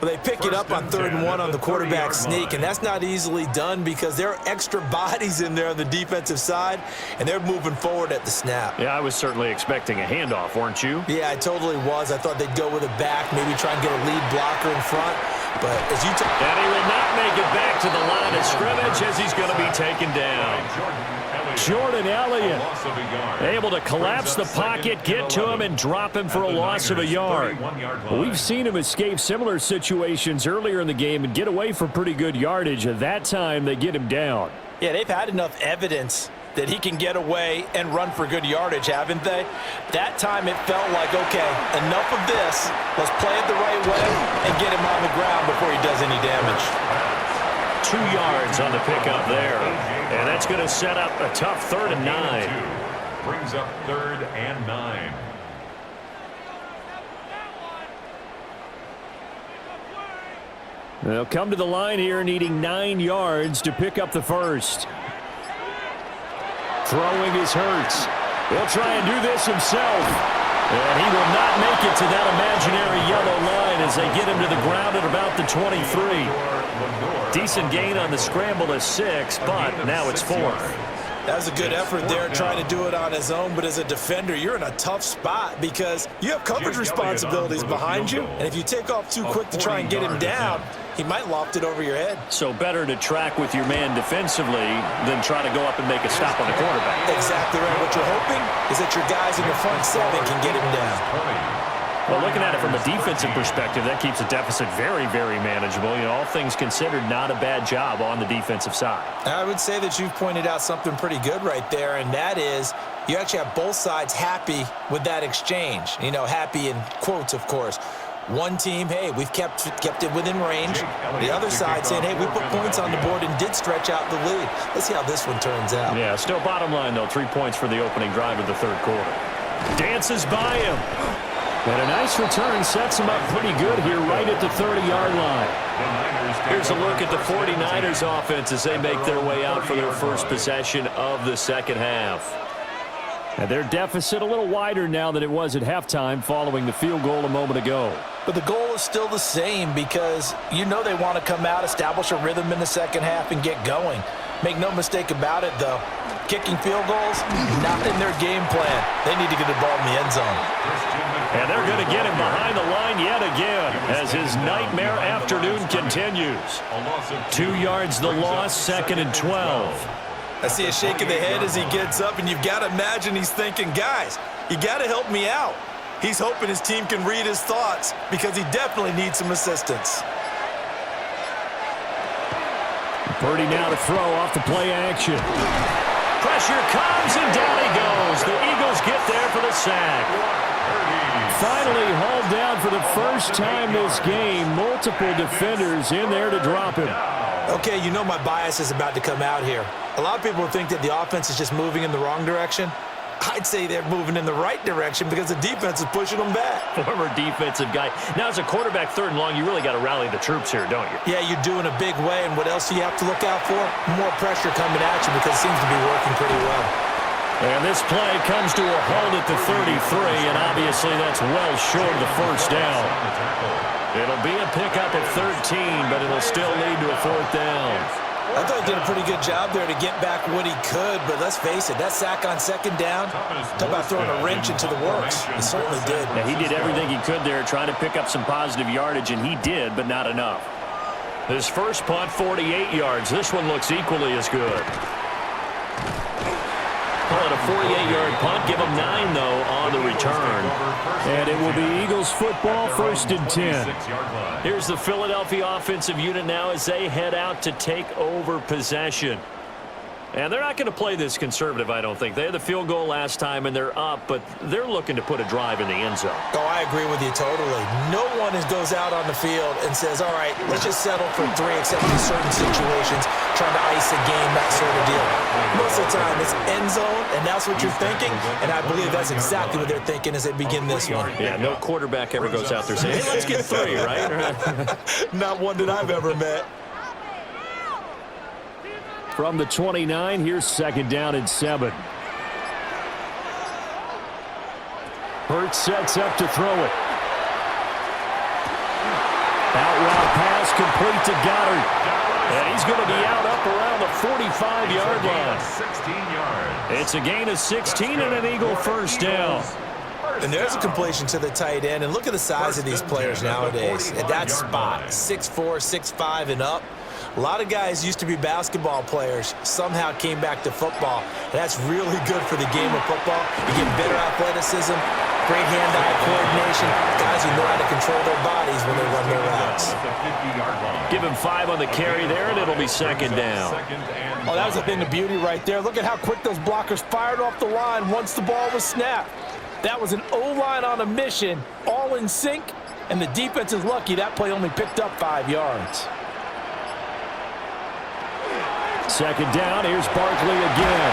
Well, they pick it up on 3rd and 1 on the quarterback sneak, and that's not easily done because there are extra bodies in there on the defensive side, and they're moving forward at the snap. Yeah, I was certainly expecting a handoff, weren't you? Yeah, I totally was. I thought they'd go with a back, maybe try and get a lead blocker in front. But as you and he will not make it back to the line of scrimmage as he's going to be taken down. Jordan Elliott able to collapse the pocket, get to him, and drop him for a loss of a yard. We've seen him escape similar situations earlier in the game and get away for pretty good yardage. At that time, they get him down. Yeah, they've had enough evidence that he can get away and run for good yardage, haven't they? That time it felt like, okay, enough of this. Let's play it the right way and get him on the ground before he does any damage. 2 yards on the pickup there. And that's going to set up a tough 3rd and 9. Brings up 3rd and 9. They'll come to the line here needing 9 yards to pick up the 1st. Throwing is Hurts. He'll try and do this himself. And he will not make it to that imaginary yellow line as they get him to the ground at about the 23. Decent gain on the scramble of 6, but now it's 4th. That was a good effort there trying to do it on his own, but as a defender, you're in a tough spot because you have coverage responsibilities behind you, and if you take off too quick to try and get him down, he might loft it over your head. So better to track with your man defensively than try to go up and make a stop on the quarterback. Exactly right. What you're hoping is that your guys in your front 7 can get him down. Well, looking at it from a defensive perspective, that keeps the deficit very, very manageable. You know, all things considered, not a bad job on the defensive side. I would say that you've pointed out something pretty good right there, and that is you actually have both sides happy with that exchange. You know, happy in quotes, of course. One team, hey, we've kept it within range. The other side saying, hey, we put points on the board and did stretch out the lead. Let's see how this one turns out. Yeah, still bottom line, though. 3 points for the opening drive of the third quarter. Dances by him. And a nice return sets him up pretty good here right at the 30-yard line. Here's a look at the 49ers offense as they make their way out for their first possession of the second half. And their deficit a little wider now than it was at halftime following the field goal a moment ago. But the goal is still the same because you know they want to come out, establish a rhythm in the second half, and get going. Make no mistake about it, though. Kicking field goals, not in their game plan. They need to get the ball in the end zone. And they're going to get him behind the line yet again as his nightmare afternoon continues. 2 yards the loss, 2nd and 12. I see a shake of the head as he gets up, and you've got to imagine he's thinking, guys, you got to help me out. He's hoping his team can read his thoughts because he definitely needs some assistance. Purdy now to throw off the play action. Pressure comes, and down he goes. The Eagles get there for the sack. Finally hauled down for the first time this game. Multiple defenders in there to drop him. Okay, you know my bias is about to come out here. A lot of people think that the offense is just moving in the wrong direction. I'd say they're moving in the right direction because the defense is pushing them back. Former defensive guy. Now, as a quarterback, 3rd and long, you really got to rally the troops here, don't you? Yeah, you're doing a big way, and what else do you have to look out for? More pressure coming at you because it seems to be working pretty well. And this play comes to a halt at the 33, and obviously that's well short of the first down. It'll be a pickup of 13, but it'll still lead to a 4th down. I thought he did a pretty good job there to get back what he could, but let's face it, that sack on 2nd down, talk about throwing a wrench into the works. He certainly did. Yeah, he did everything he could there, trying to pick up some positive yardage, and he did, but not enough. His first punt, 48 yards. This one looks equally as good. Call it a 48-yard punt. Give him 9, though, on the return. And it will be Eagles football, 1st and 10. Here's the Philadelphia offensive unit now as they head out to take over possession. And they're not going to play this conservative, I don't think. They had the field goal last time, and they're up, but they're looking to put a drive in the end zone. Oh, I agree with you totally. No one goes out on the field and says, all right, let's just settle for 3, except in certain situations, trying to ice a game, that sort of deal. Most of the time, it's end zone, and that's what you're thinking, and I believe that's exactly what they're thinking as they begin this one. Yeah, no quarterback ever goes out there saying, hey, let's get 3, right? Not one that I've ever met. From the 29, here's 2nd down and 7. Hurts sets up to throw it. Out route pass complete to Goddard. And he's going to be out up around the 45-yard line. 16 yards. It's a gain of 16 and an Eagle first down. And there's a completion to the tight end. And look at the size of these players nowadays. At that spot, 6'4", 6'5", and up. A lot of guys used to be basketball players, somehow came back to football. And that's really good for the game of football. You get better athleticism, great hand-eye coordination, guys who know how to control their bodies when they run their routes. Give him 5 on the carry there, and it'll be 2nd down. Oh, that was a thing of beauty right there. Look at how quick those blockers fired off the line once the ball was snapped. That was an O-line on a mission, all in sync, and the defense is lucky that play only picked up 5 yards. 2nd down, here's Barkley again.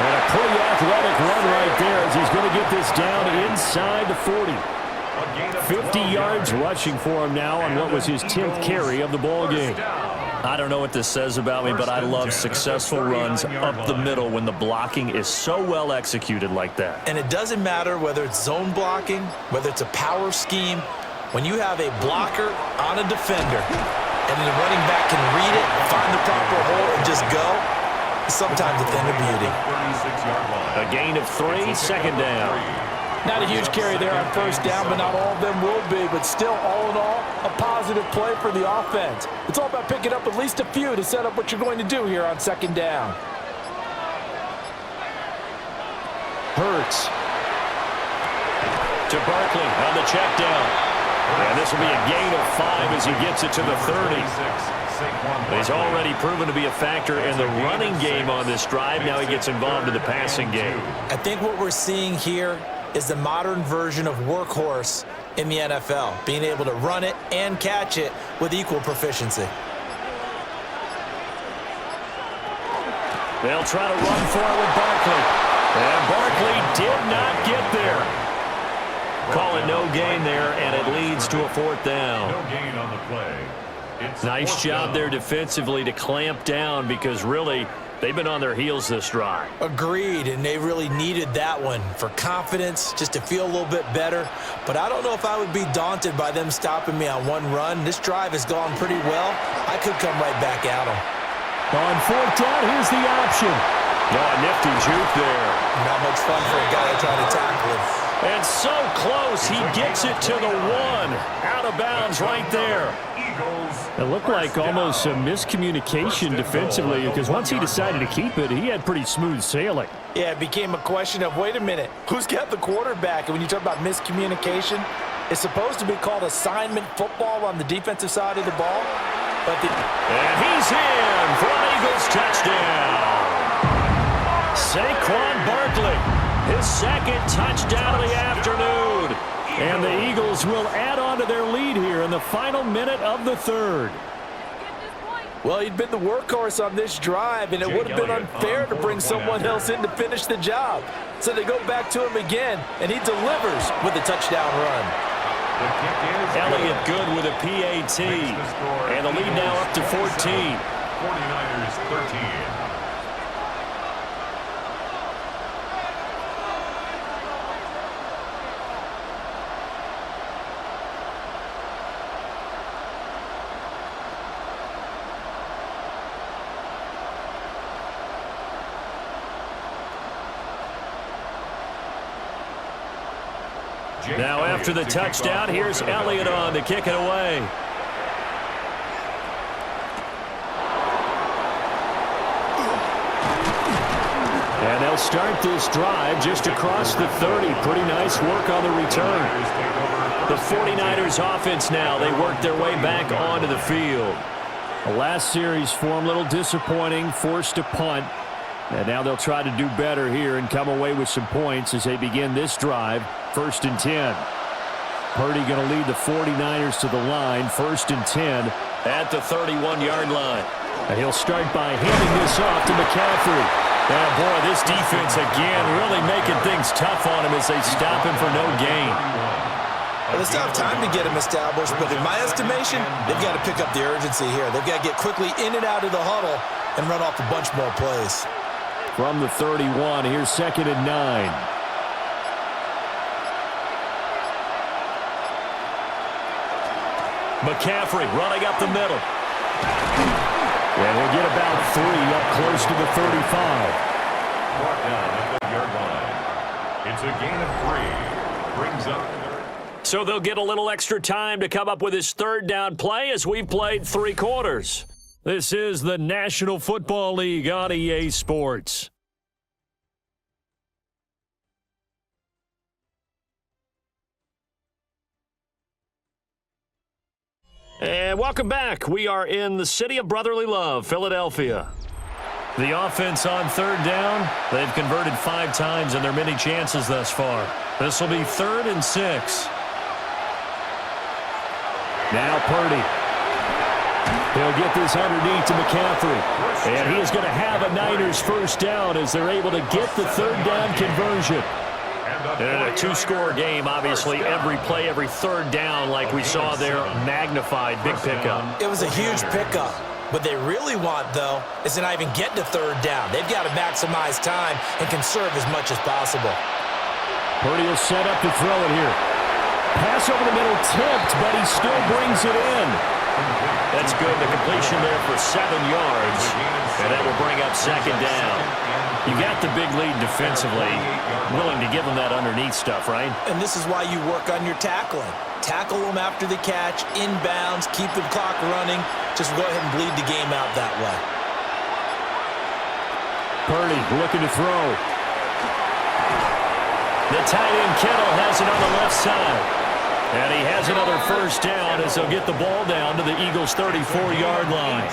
And a pretty athletic run right there as he's going to get this down inside the 40. 50 yards rushing for him now on what was his 10th carry of the ball game. I don't know what this says about me, but I love successful runs up the middle when the blocking is so well executed like that. And it doesn't matter whether it's zone blocking, whether it's a power scheme. When you have a blocker on a defender, and the running back can read it, find the proper hole, and just go, sometimes a thing of beauty. A gain of 3, 2nd down. Not a huge carry there on 1st down, but not all of them will be. But still, all in all, a positive play for the offense. It's all about picking up at least a few to set up what you're going to do here on 2nd down. Hurts. To Barkley on the check down. And this will be a gain of 5 as he gets it to the 30. He's already proven to be a factor in the running game on this drive. Now he gets involved in the passing game. I think what we're seeing here is the modern version of workhorse in the NFL, being able to run it and catch it with equal proficiency. They'll try to run for it with Barkley. And Barkley did not get there. Call it no gain there, and it leads to a fourth down. No gain on the play. It's Nice job there defensively to clamp down because really they've been on their heels this drive. Agreed, and they really needed that one for confidence, just to feel a little bit better. But I don't know if I would be daunted by them stopping me on one run. This drive has gone pretty well. I could come right back at them. On fourth down, here's the option. Oh, nifty juke there. Not much fun for a guy trying to tackle him. And so close, he gets it to the one. Out of bounds right there. Eagles. It looked like almost a miscommunication defensively because once he decided to keep it, he had pretty smooth sailing. Yeah, it became a question of, wait a minute, who's got the quarterback? And when you talk about miscommunication, it's supposed to be called assignment football on the defensive side of the ball. And he's in for an Eagles touchdown. Saquon Barkley, his second touchdown of the afternoon. And the Eagles will add on to their lead here in the final minute of the third. Well, he'd been the workhorse on this drive, and it would have been unfair to bring someone else in to finish the job. So they go back to him again, and he delivers with a touchdown run. Elliott good with a PAT. And the lead now up to 14. 49ers 13. Now after the touchdown, here's Elliott on to kick it away. And they'll start this drive just across the 30. Pretty nice work on the return. The 49ers offense now, they work their way back onto the field. The last series for them, a little disappointing, forced to punt. And now they'll try to do better here and come away with some points as they begin this drive, 1st and 10. Purdy going to lead the 49ers to the line, 1st and 10 at the 31-yard line. And he'll start by handing this off to McCaffrey. And boy, this defense again really making things tough on him as they stop him for no gain. Well, they still have time to get him established, but in my estimation, they've got to pick up the urgency here. They've got to get quickly in and out of the huddle and run off a bunch more plays. From the 31, here's 2nd and 9. McCaffrey running up the middle. And he'll get about 3 up close to the 35. Brought down at the yard line. It's a gain of 3. Brings up. So they'll get a little extra time to come up with his 3rd down play as we've played 3 quarters. This is the National Football League on EA Sports. And welcome back. We are in the city of brotherly love, Philadelphia. The offense on 3rd down, they've converted 5 times in their many chances thus far. This will be 3rd and 6. Now Purdy. He'll get this underneath to McCaffrey. And he is going to have a Niners 1st down as they're able to get the 3rd down conversion. And a 2-score game, obviously, every play, every 3rd down, like we saw there, magnified, big pickup. It was a huge pickup. What they really want, though, is to not even get to 3rd down. They've got to maximize time and conserve as much as possible. Purdy will set up to throw it here. Pass over the middle, tipped, but he still brings it in. That's good. The completion there for 7 yards, and that will bring up 2nd down. You got the big lead defensively, willing to give them that underneath stuff, right? And this is why you work on your tackling. Tackle them after the catch, inbounds, keep the clock running. Just go ahead and bleed the game out that way. Purdy looking to throw. The tight end Kittle has it on the left side. And he has another 1st down as they'll get the ball down to the Eagles' 34-yard line.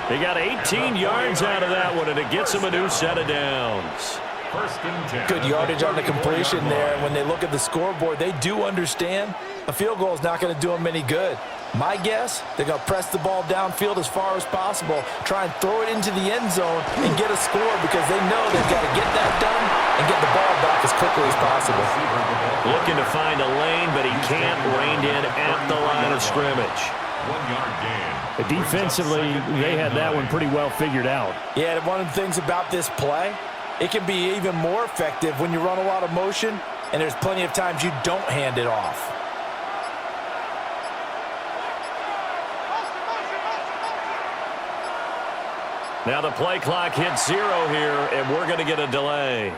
They got 18 yards out of that one, and it gets them a new set of downs. First and 10. Good yardage on the completion there. And when they look at the scoreboard, they do understand a field goal is not going to do them any good. My guess, they're going to press the ball downfield as far as possible, try and throw it into the end zone and get a score because they know they've got to get that done and get the ball back as quickly as possible. Looking to find a lane, but he can't. Reined in at the line of scrimmage. 1 yard gain. Defensively, they had that one pretty well figured out. Yeah, and one of the things about this play, it can be even more effective when you run a lot of motion and there's plenty of times you don't hand it off. Now the play clock hits 0 here, and we're going to get a delay.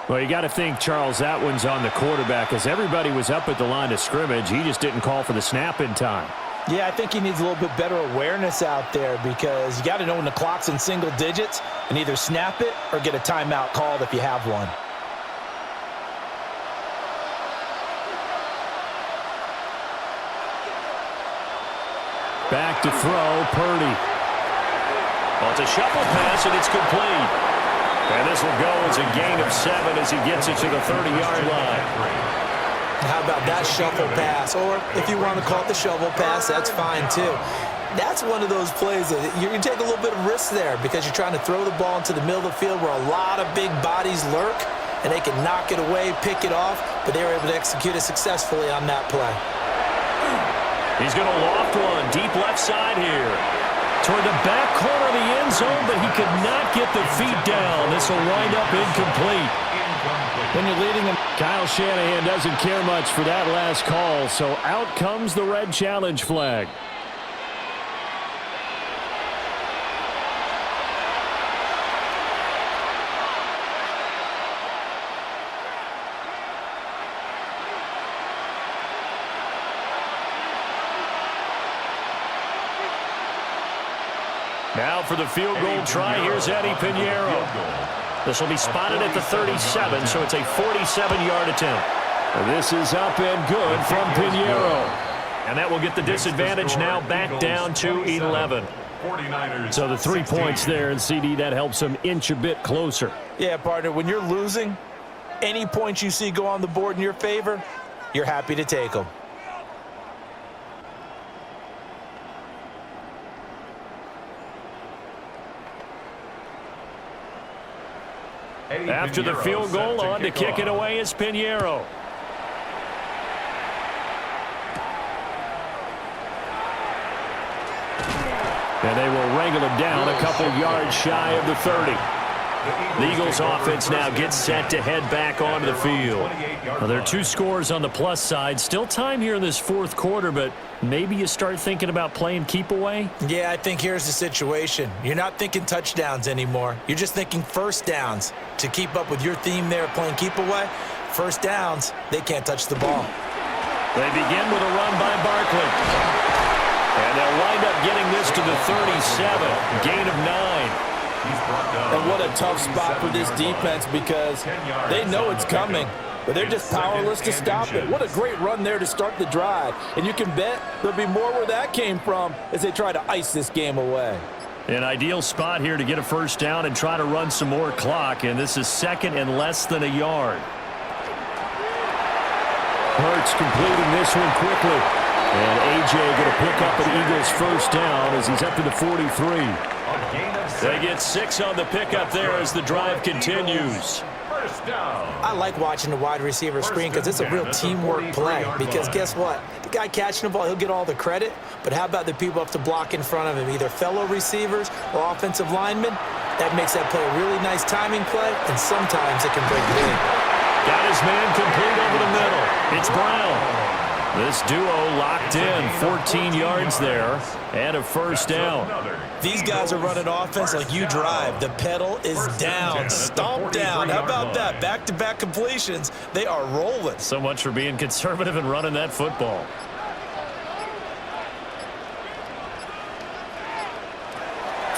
Well, you got to think, Charles, that one's on the quarterback as everybody was up at the line of scrimmage. He just didn't call for the snap in time. Yeah, I think he needs a little bit better awareness out there because you got to know when the clock's in single digits and either snap it or get a timeout called if you have one. Back to throw, Purdy. Well, it's a shuffle pass, and it's complete. And this will go as a gain of 7 as he gets it to the 30-yard line. How about that shuffle pass? Or if you want to call it the shovel pass, that's fine too. That's one of those plays that you're going to take a little bit of risk there because you're trying to throw the ball into the middle of the field where a lot of big bodies lurk, and they can knock it away, pick it off, but they were able to execute it successfully on that play. He's going to loft one deep left side here. Toward the back corner of the end zone, but he could not get the feet down. This will wind up incomplete. When you're leading him, Kyle Shanahan doesn't care much for that last call, so out comes the red challenge flag. Now for the field goal try, here's Eddie Pinheiro. This will be spotted at the 37, so it's a 47-yard attempt. This is up and good from Pinheiro. And that will get the disadvantage now back down to 11. So the 3 points there, and CD, that helps them inch a bit closer. Yeah, partner, when you're losing, any points you see go on the board in your favor, you're happy to take them. After the field goal, on to kick it away is Pinheiro. And they will wrangle him down a couple yards shy of the 30. The Eagles offense now gets set to head back onto the field. Well, there are 2 scores on the plus side. Still time here in this fourth quarter, but maybe you start thinking about playing keep away? Yeah, I think here's the situation. You're not thinking touchdowns anymore. You're just thinking first downs. To keep up with your theme there, playing keep away, first downs, they can't touch the ball. They begin with a run by Barkley. And they'll wind up getting this to the 37, gain of 9. And what a tough spot for this defense because they know it's coming, but they're just powerless to stop it. What a great run there to start the drive. And you can bet there'll be more where that came from as they try to ice this game away. An ideal spot here to get a first down and try to run some more clock, and this is second and less than a yard. Hurts completing this one quickly. And A.J. going to pick up an Eagles first down as he's up to the 43. They get 6 on the pickup there as the drive continues. I like watching the wide receiver screen because it's a real teamwork play. Because guess what? The guy catching the ball, he'll get all the credit. But how about the people up to block in front of him, either fellow receivers or offensive linemen? That makes that play a really nice timing play, and sometimes it can break big. Got his man complete over the middle. It's Brown. This duo locked in, 14 yards there, and a first down. These guys are running offense like you drive. The pedal is down, stomp down. How about that? Back-to-back completions. They are rolling. So much for being conservative and running that football.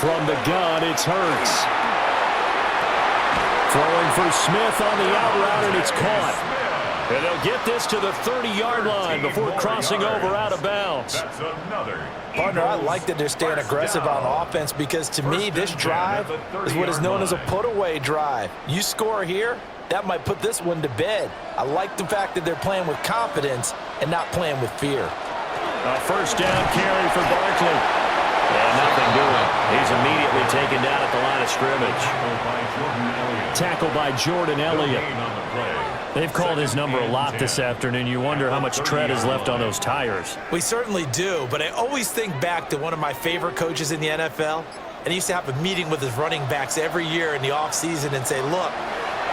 From the gun, it's Hurts. Throwing for Smith on the out route, and it's caught. And they'll get this to the 30-yard line before crossing over out of bounds. That's another. Partner, I like that they're staying aggressive on offense because to me, this drive is what is known as a put-away drive. You score here, that might put this one to bed. I like the fact that they're playing with confidence and not playing with fear. A first down carry for Barkley. And nothing doing. He's immediately taken down at the line of scrimmage. Tackled by Jordan Elliott. They've called his number a lot this afternoon. You wonder how much tread is left on those tires. We certainly do, but I always think back to one of my favorite coaches in the NFL, and he used to have a meeting with his running backs every year in the offseason and say, look,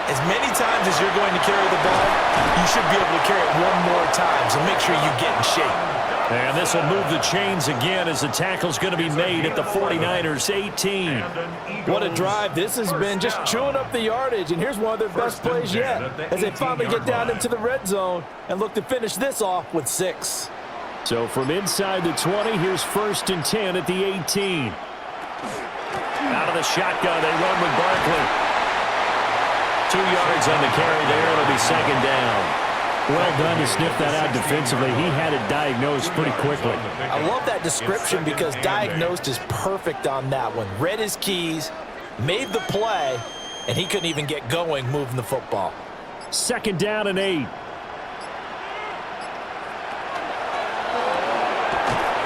as many times as you're going to carry the ball, you should be able to carry it one more time, so make sure you get in shape. And this will move the chains again as the tackle's going to be made at the 49ers 18. What a drive this has been, just chewing up the yardage. And here's one of their best plays yet as they finally get down into the red zone and look to finish this off with 6. So from inside the 20, here's 1st and 10 at the 18. Out of the shotgun, they run with Barkley. 2 yards on the carry there. It'll be 2nd down. Well done to sniff that out defensively. He had it diagnosed pretty quickly. I love that description because diagnosed is perfect on that one. Read his keys, made the play, and he couldn't even get going moving the football. 2nd down and 8.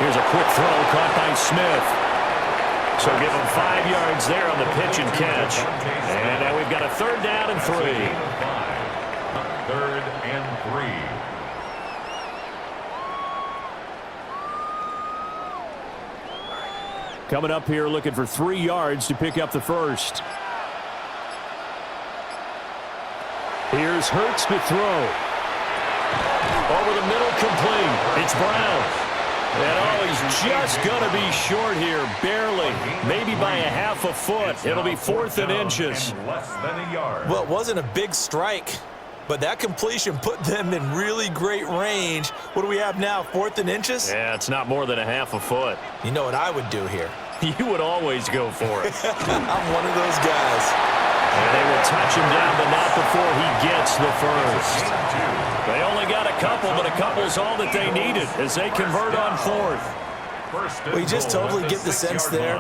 Here's a quick throw caught by Smith. So give him 5 yards there on the pitch and catch. And now we've got a 3rd down and 3. 3rd and 3. Coming up here looking for 3 yards to pick up the first. Here's Hurts to throw. Over the middle, complete. It's Brown. And he's just going to be short here, barely. Maybe by a half a foot. It'll be 4th and inches. Less than a yard. Well, it wasn't a big strike, but that completion put them in really great range. What do we have now, 4th and inches? Yeah, it's not more than a half a foot. You know what I would do here? You would always go for it. I'm one of those guys. And they will touch him down, but not before he gets the first. They only got a couple, but a couple's all that they needed as they convert on 4th. We just totally get the sense there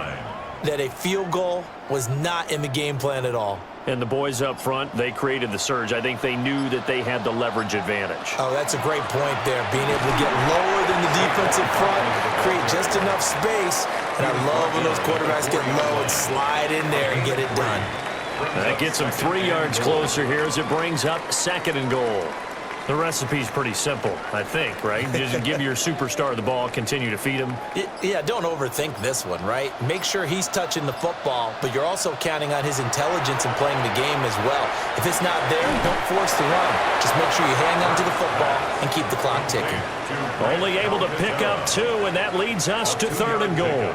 that a field goal was not in the game plan at all. And the boys up front, they created the surge. I think they knew that they had the leverage advantage. Oh, that's a great point there. Being able to get lower than the defensive front, create just enough space. And I love when those quarterbacks get low and slide in there and get it done. That gets them 3 yards closer here as it brings up 2nd and goal. The recipe's pretty simple, I think, right? Just give your superstar the ball, continue to feed him. Yeah, don't overthink this one, right? Make sure he's touching the football, but you're also counting on his intelligence in playing the game as well. If it's not there, don't force the run. Just make sure you hang on to the football and keep the clock ticking. Only able to pick up 2, and that leads us to 3rd and goal.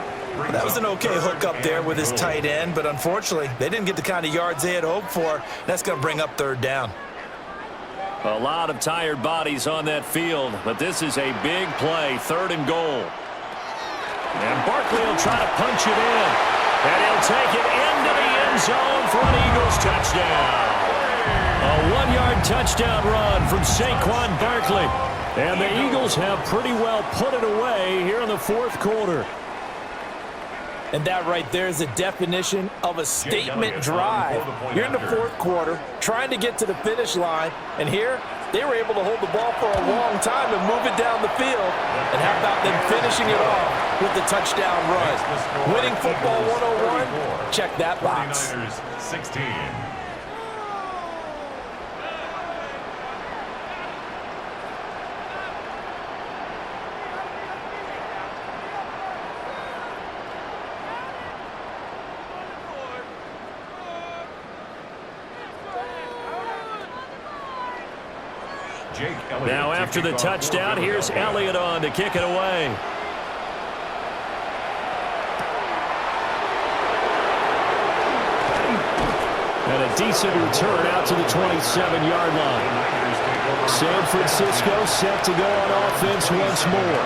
That was an okay hook up there with his tight end, but unfortunately, they didn't get the kind of yards they had hoped for. That's going to bring up 3rd down. A lot of tired bodies on that field, but this is a big play, 3rd and goal. And Barkley will try to punch it in. And he'll take it into the end zone for an Eagles touchdown. A 1-yard touchdown run from Saquon Barkley. And the Eagles have pretty well put it away here in the 4th quarter. And that right there is the definition of a statement drive. You're in the 4th quarter, trying to get to the finish line, and here they were able to hold the ball for a long time and move it down the field. And how about them finishing it off with the touchdown run? Winning football 101, check that box. 16. Now after the touchdown, here's Elliott on to kick it away. And a decent return out to the 27-yard line. San Francisco set to go on offense once more.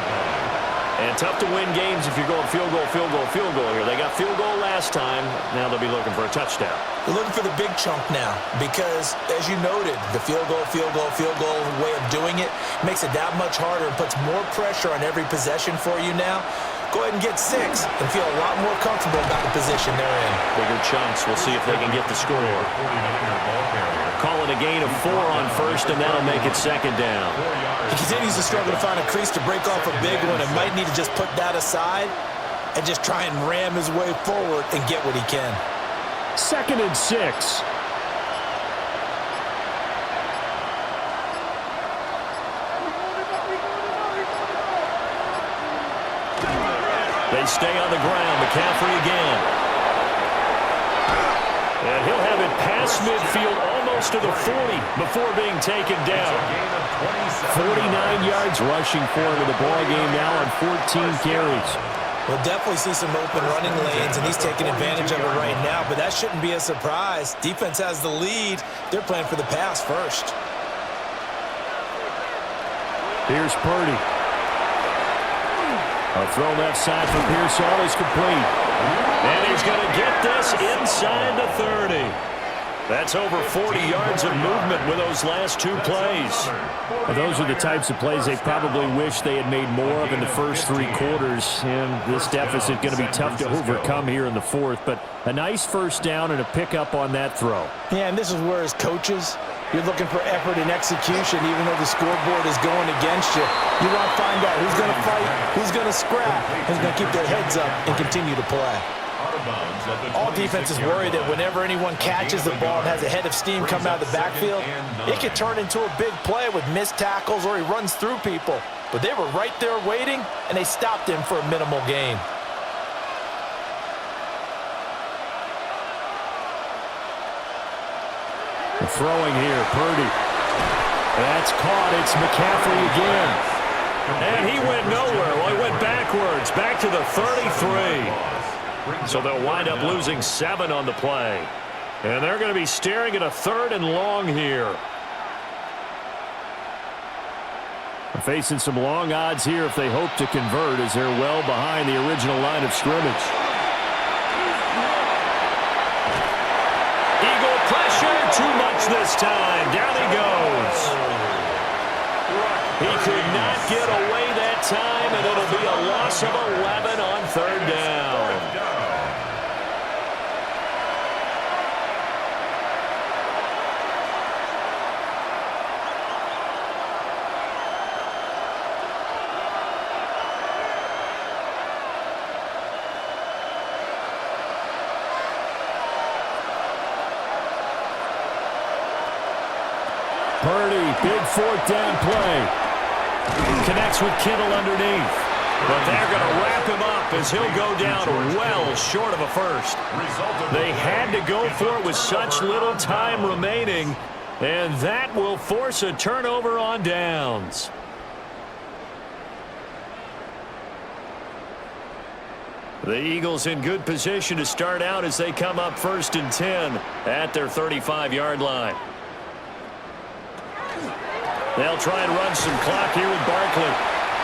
And tough to win games if you're going field goal, field goal, field goal here. They got field goal last time. Now they'll be looking for a touchdown. They're looking for the big chunk now because, as you noted, the field goal way of doing it makes it that much harder and puts more pressure on every possession for you now. Go ahead and get 6 and feel a lot more comfortable about the position they're in. Bigger chunks. We'll see if they can get the score. Call it a gain of 4 on first, and that'll make it second down. He continues to struggle to find a crease to break off a big one and might need to just put that aside and just try and ram his way forward and get what he can. 2nd and 6. They stay on the ground. McCaffrey again. And he'll have it past midfield almost to the 40 before being taken down. 49 yards rushing for him in the ball game now on 14 carries. We'll definitely see some open running lanes, and he's taking advantage of it right now, but that shouldn't be a surprise. Defense has the lead. They're playing for the pass first. Here's Purdy. A throw left side for Pierce, almost complete. And he's going to get this inside the 30. That's over 40 yards of movement with those last 2 plays. Well, those are the types of plays they probably wish they had made more of in the first 3 quarters. And this deficit going to be tough to overcome here in the 4th. But a nice first down and a pickup on that throw. Yeah, and this is where as coaches, you're looking for effort and execution, even though the scoreboard is going against you. You want to find out who's going to fight, who's going to scrap, who's going to keep their heads up and continue to play. All defense is worried that whenever anyone catches the ball and has a head of steam come out of the backfield, it can turn into a big play with missed tackles or he runs through people. But they were right there waiting, and they stopped him for a minimal gain. Throwing here, Purdy. That's caught. It's McCaffrey again. And he went nowhere. Well, he went backwards, back to the 33. So they'll wind up losing 7 on the play. And they're going to be staring at a 3rd and long here. Facing some long odds here if they hope to convert as they're well behind the original line of scrimmage. Eagle pressure, too much this time. Down he goes. He could not get away that time, and it'll be a loss of 11 on 3rd down. Purdy, big 4th down play. Connects with Kittle underneath. But they're going to wrap him up as he'll go down well short of a first. They had to go for it with such little time remaining, and that will force a turnover on downs. The Eagles in good position to start out as they come up 1st and 10 at their 35-yard line. They'll try and run some clock here with Barkley.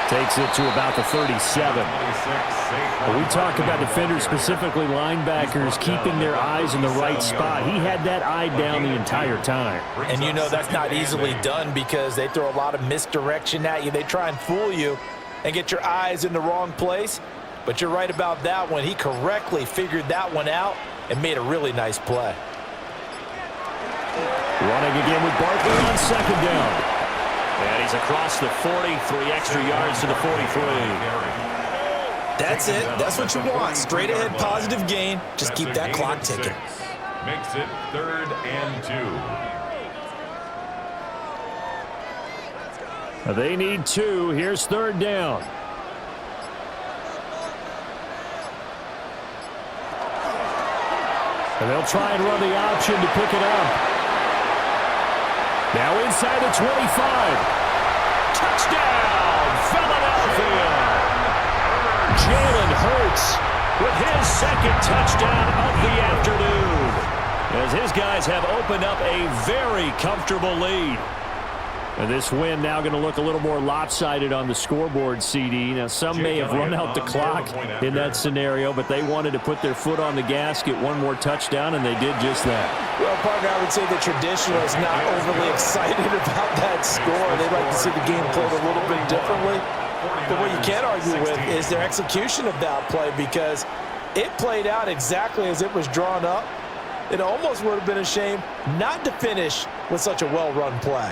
Takes it to about the 37. When we talk about defenders, specifically linebackers, keeping their eyes in the right spot. He had that eye down the entire time. And you know that's not easily done because they throw a lot of misdirection at you. They try and fool you and get your eyes in the wrong place. But you're right about that one. He correctly figured that one out and made a really nice play. Running again with Barkley on 2nd down. And he's across the 40, 3 extra yards to the 43. That's it. That's what you want. Straight ahead, positive gain. Just keep that clock ticking. Makes it 3rd and 2. They need 2. Here's 3rd down. And they'll try and run the option to pick it up. Now inside the 25. Touchdown, Philadelphia. Jalen Hurts with his 2nd touchdown of the afternoon, as his guys have opened up a very comfortable lead. And this win now going to look a little more lopsided on the scoreboard, CD. Now, some may have run out the clock in that scenario, but they wanted to put their foot on the gas, get one more touchdown, and they did just that. Well, partner, I would say the traditional is not overly excited about that score. They'd like to see the game played a little bit differently. But what you can't argue with is their execution of that play, because it played out exactly as it was drawn up. It almost would have been a shame not to finish with such a well-run play.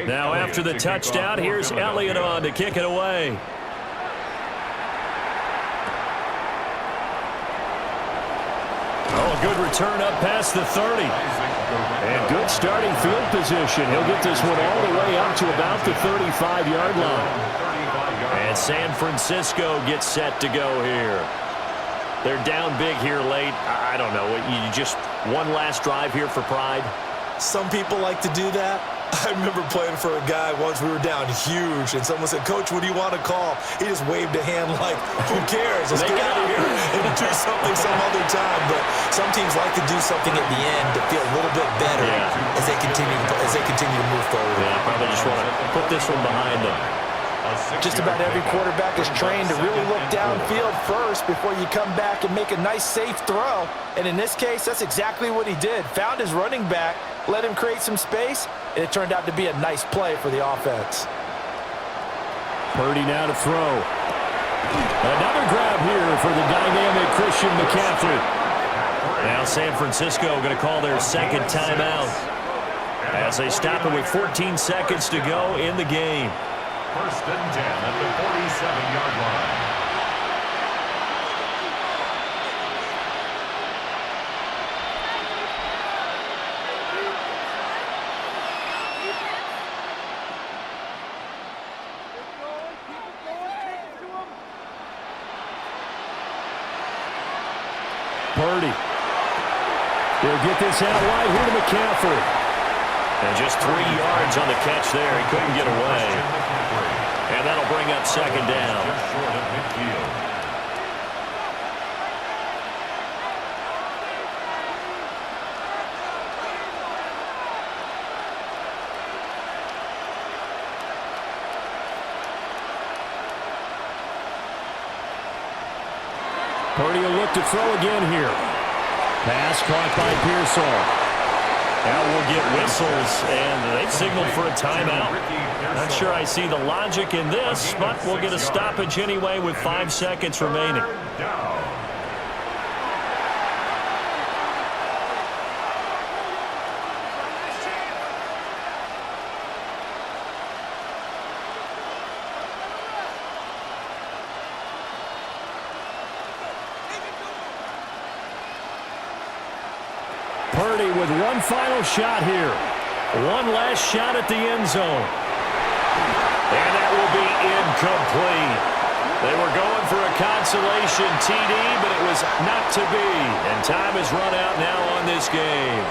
Now after the touchdown, here's Elliott on to kick it away. Oh, a good return up past the 30. And good starting field position. He'll get this one all the way up to about the 35-yard line. And San Francisco gets set to go here. They're down big here late. I don't know. You just one last drive here for pride. Some people like to do that. I remember playing for a guy once. We were down huge, and someone said, "Coach, what do you want to call?" He just waved a hand like, "Who cares? Let's get out of here and do something some other time." But some teams like to do something at the end to feel a little bit better as they continue to move forward. Yeah, probably just want to put this one behind them. Just about every quarterback is trained to really look downfield first before you come back and make a nice, safe throw. And in this case, that's exactly what he did. Found his running back, let him create some space, and it turned out to be a nice play for the offense. Purdy now to throw. Another grab here for the dynamic Christian McCaffrey. Now San Francisco going to call their second timeout as they stop it with 14 seconds to go in the game. First and 10 at the 47-yard line. Purdy. They'll get this out wide here to McCaffrey. And just 3 yards on the catch there. He couldn't get away. And that'll bring up second down. Just short of midfield. Purdy will look to throw again here. Pass caught by Pearsall. Now we'll get whistles, and they've signaled for a timeout. Not sure I see the logic in this, but we'll get a stoppage anyway with 5 seconds remaining. Purdy with one final shot here. One last shot at the end zone. And that will be incomplete. They were going for a consolation TD, but it was not to be. And time has run out now on this game.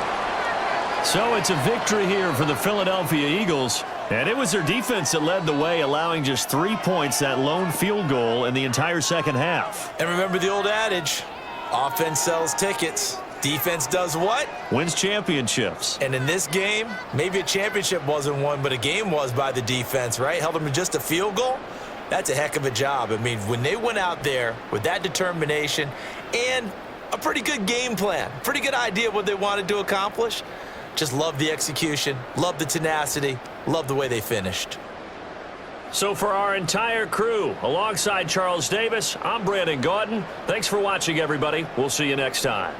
So it's a victory here for the Philadelphia Eagles. And it was their defense that led the way, allowing just 3 points, that lone field goal in the entire second half. And remember the old adage, offense sells tickets. Defense does what? Wins championships. And in this game, maybe a championship wasn't won, but a game was by the defense, right? Held them to just a field goal. That's a heck of a job. I mean, when they went out there with that determination and a pretty good game plan, pretty good idea of what they wanted to accomplish, just love the execution, love the tenacity, love the way they finished. So for our entire crew, alongside Charles Davis, I'm Brandon Gaudin. Thanks for watching, everybody. We'll see you next time.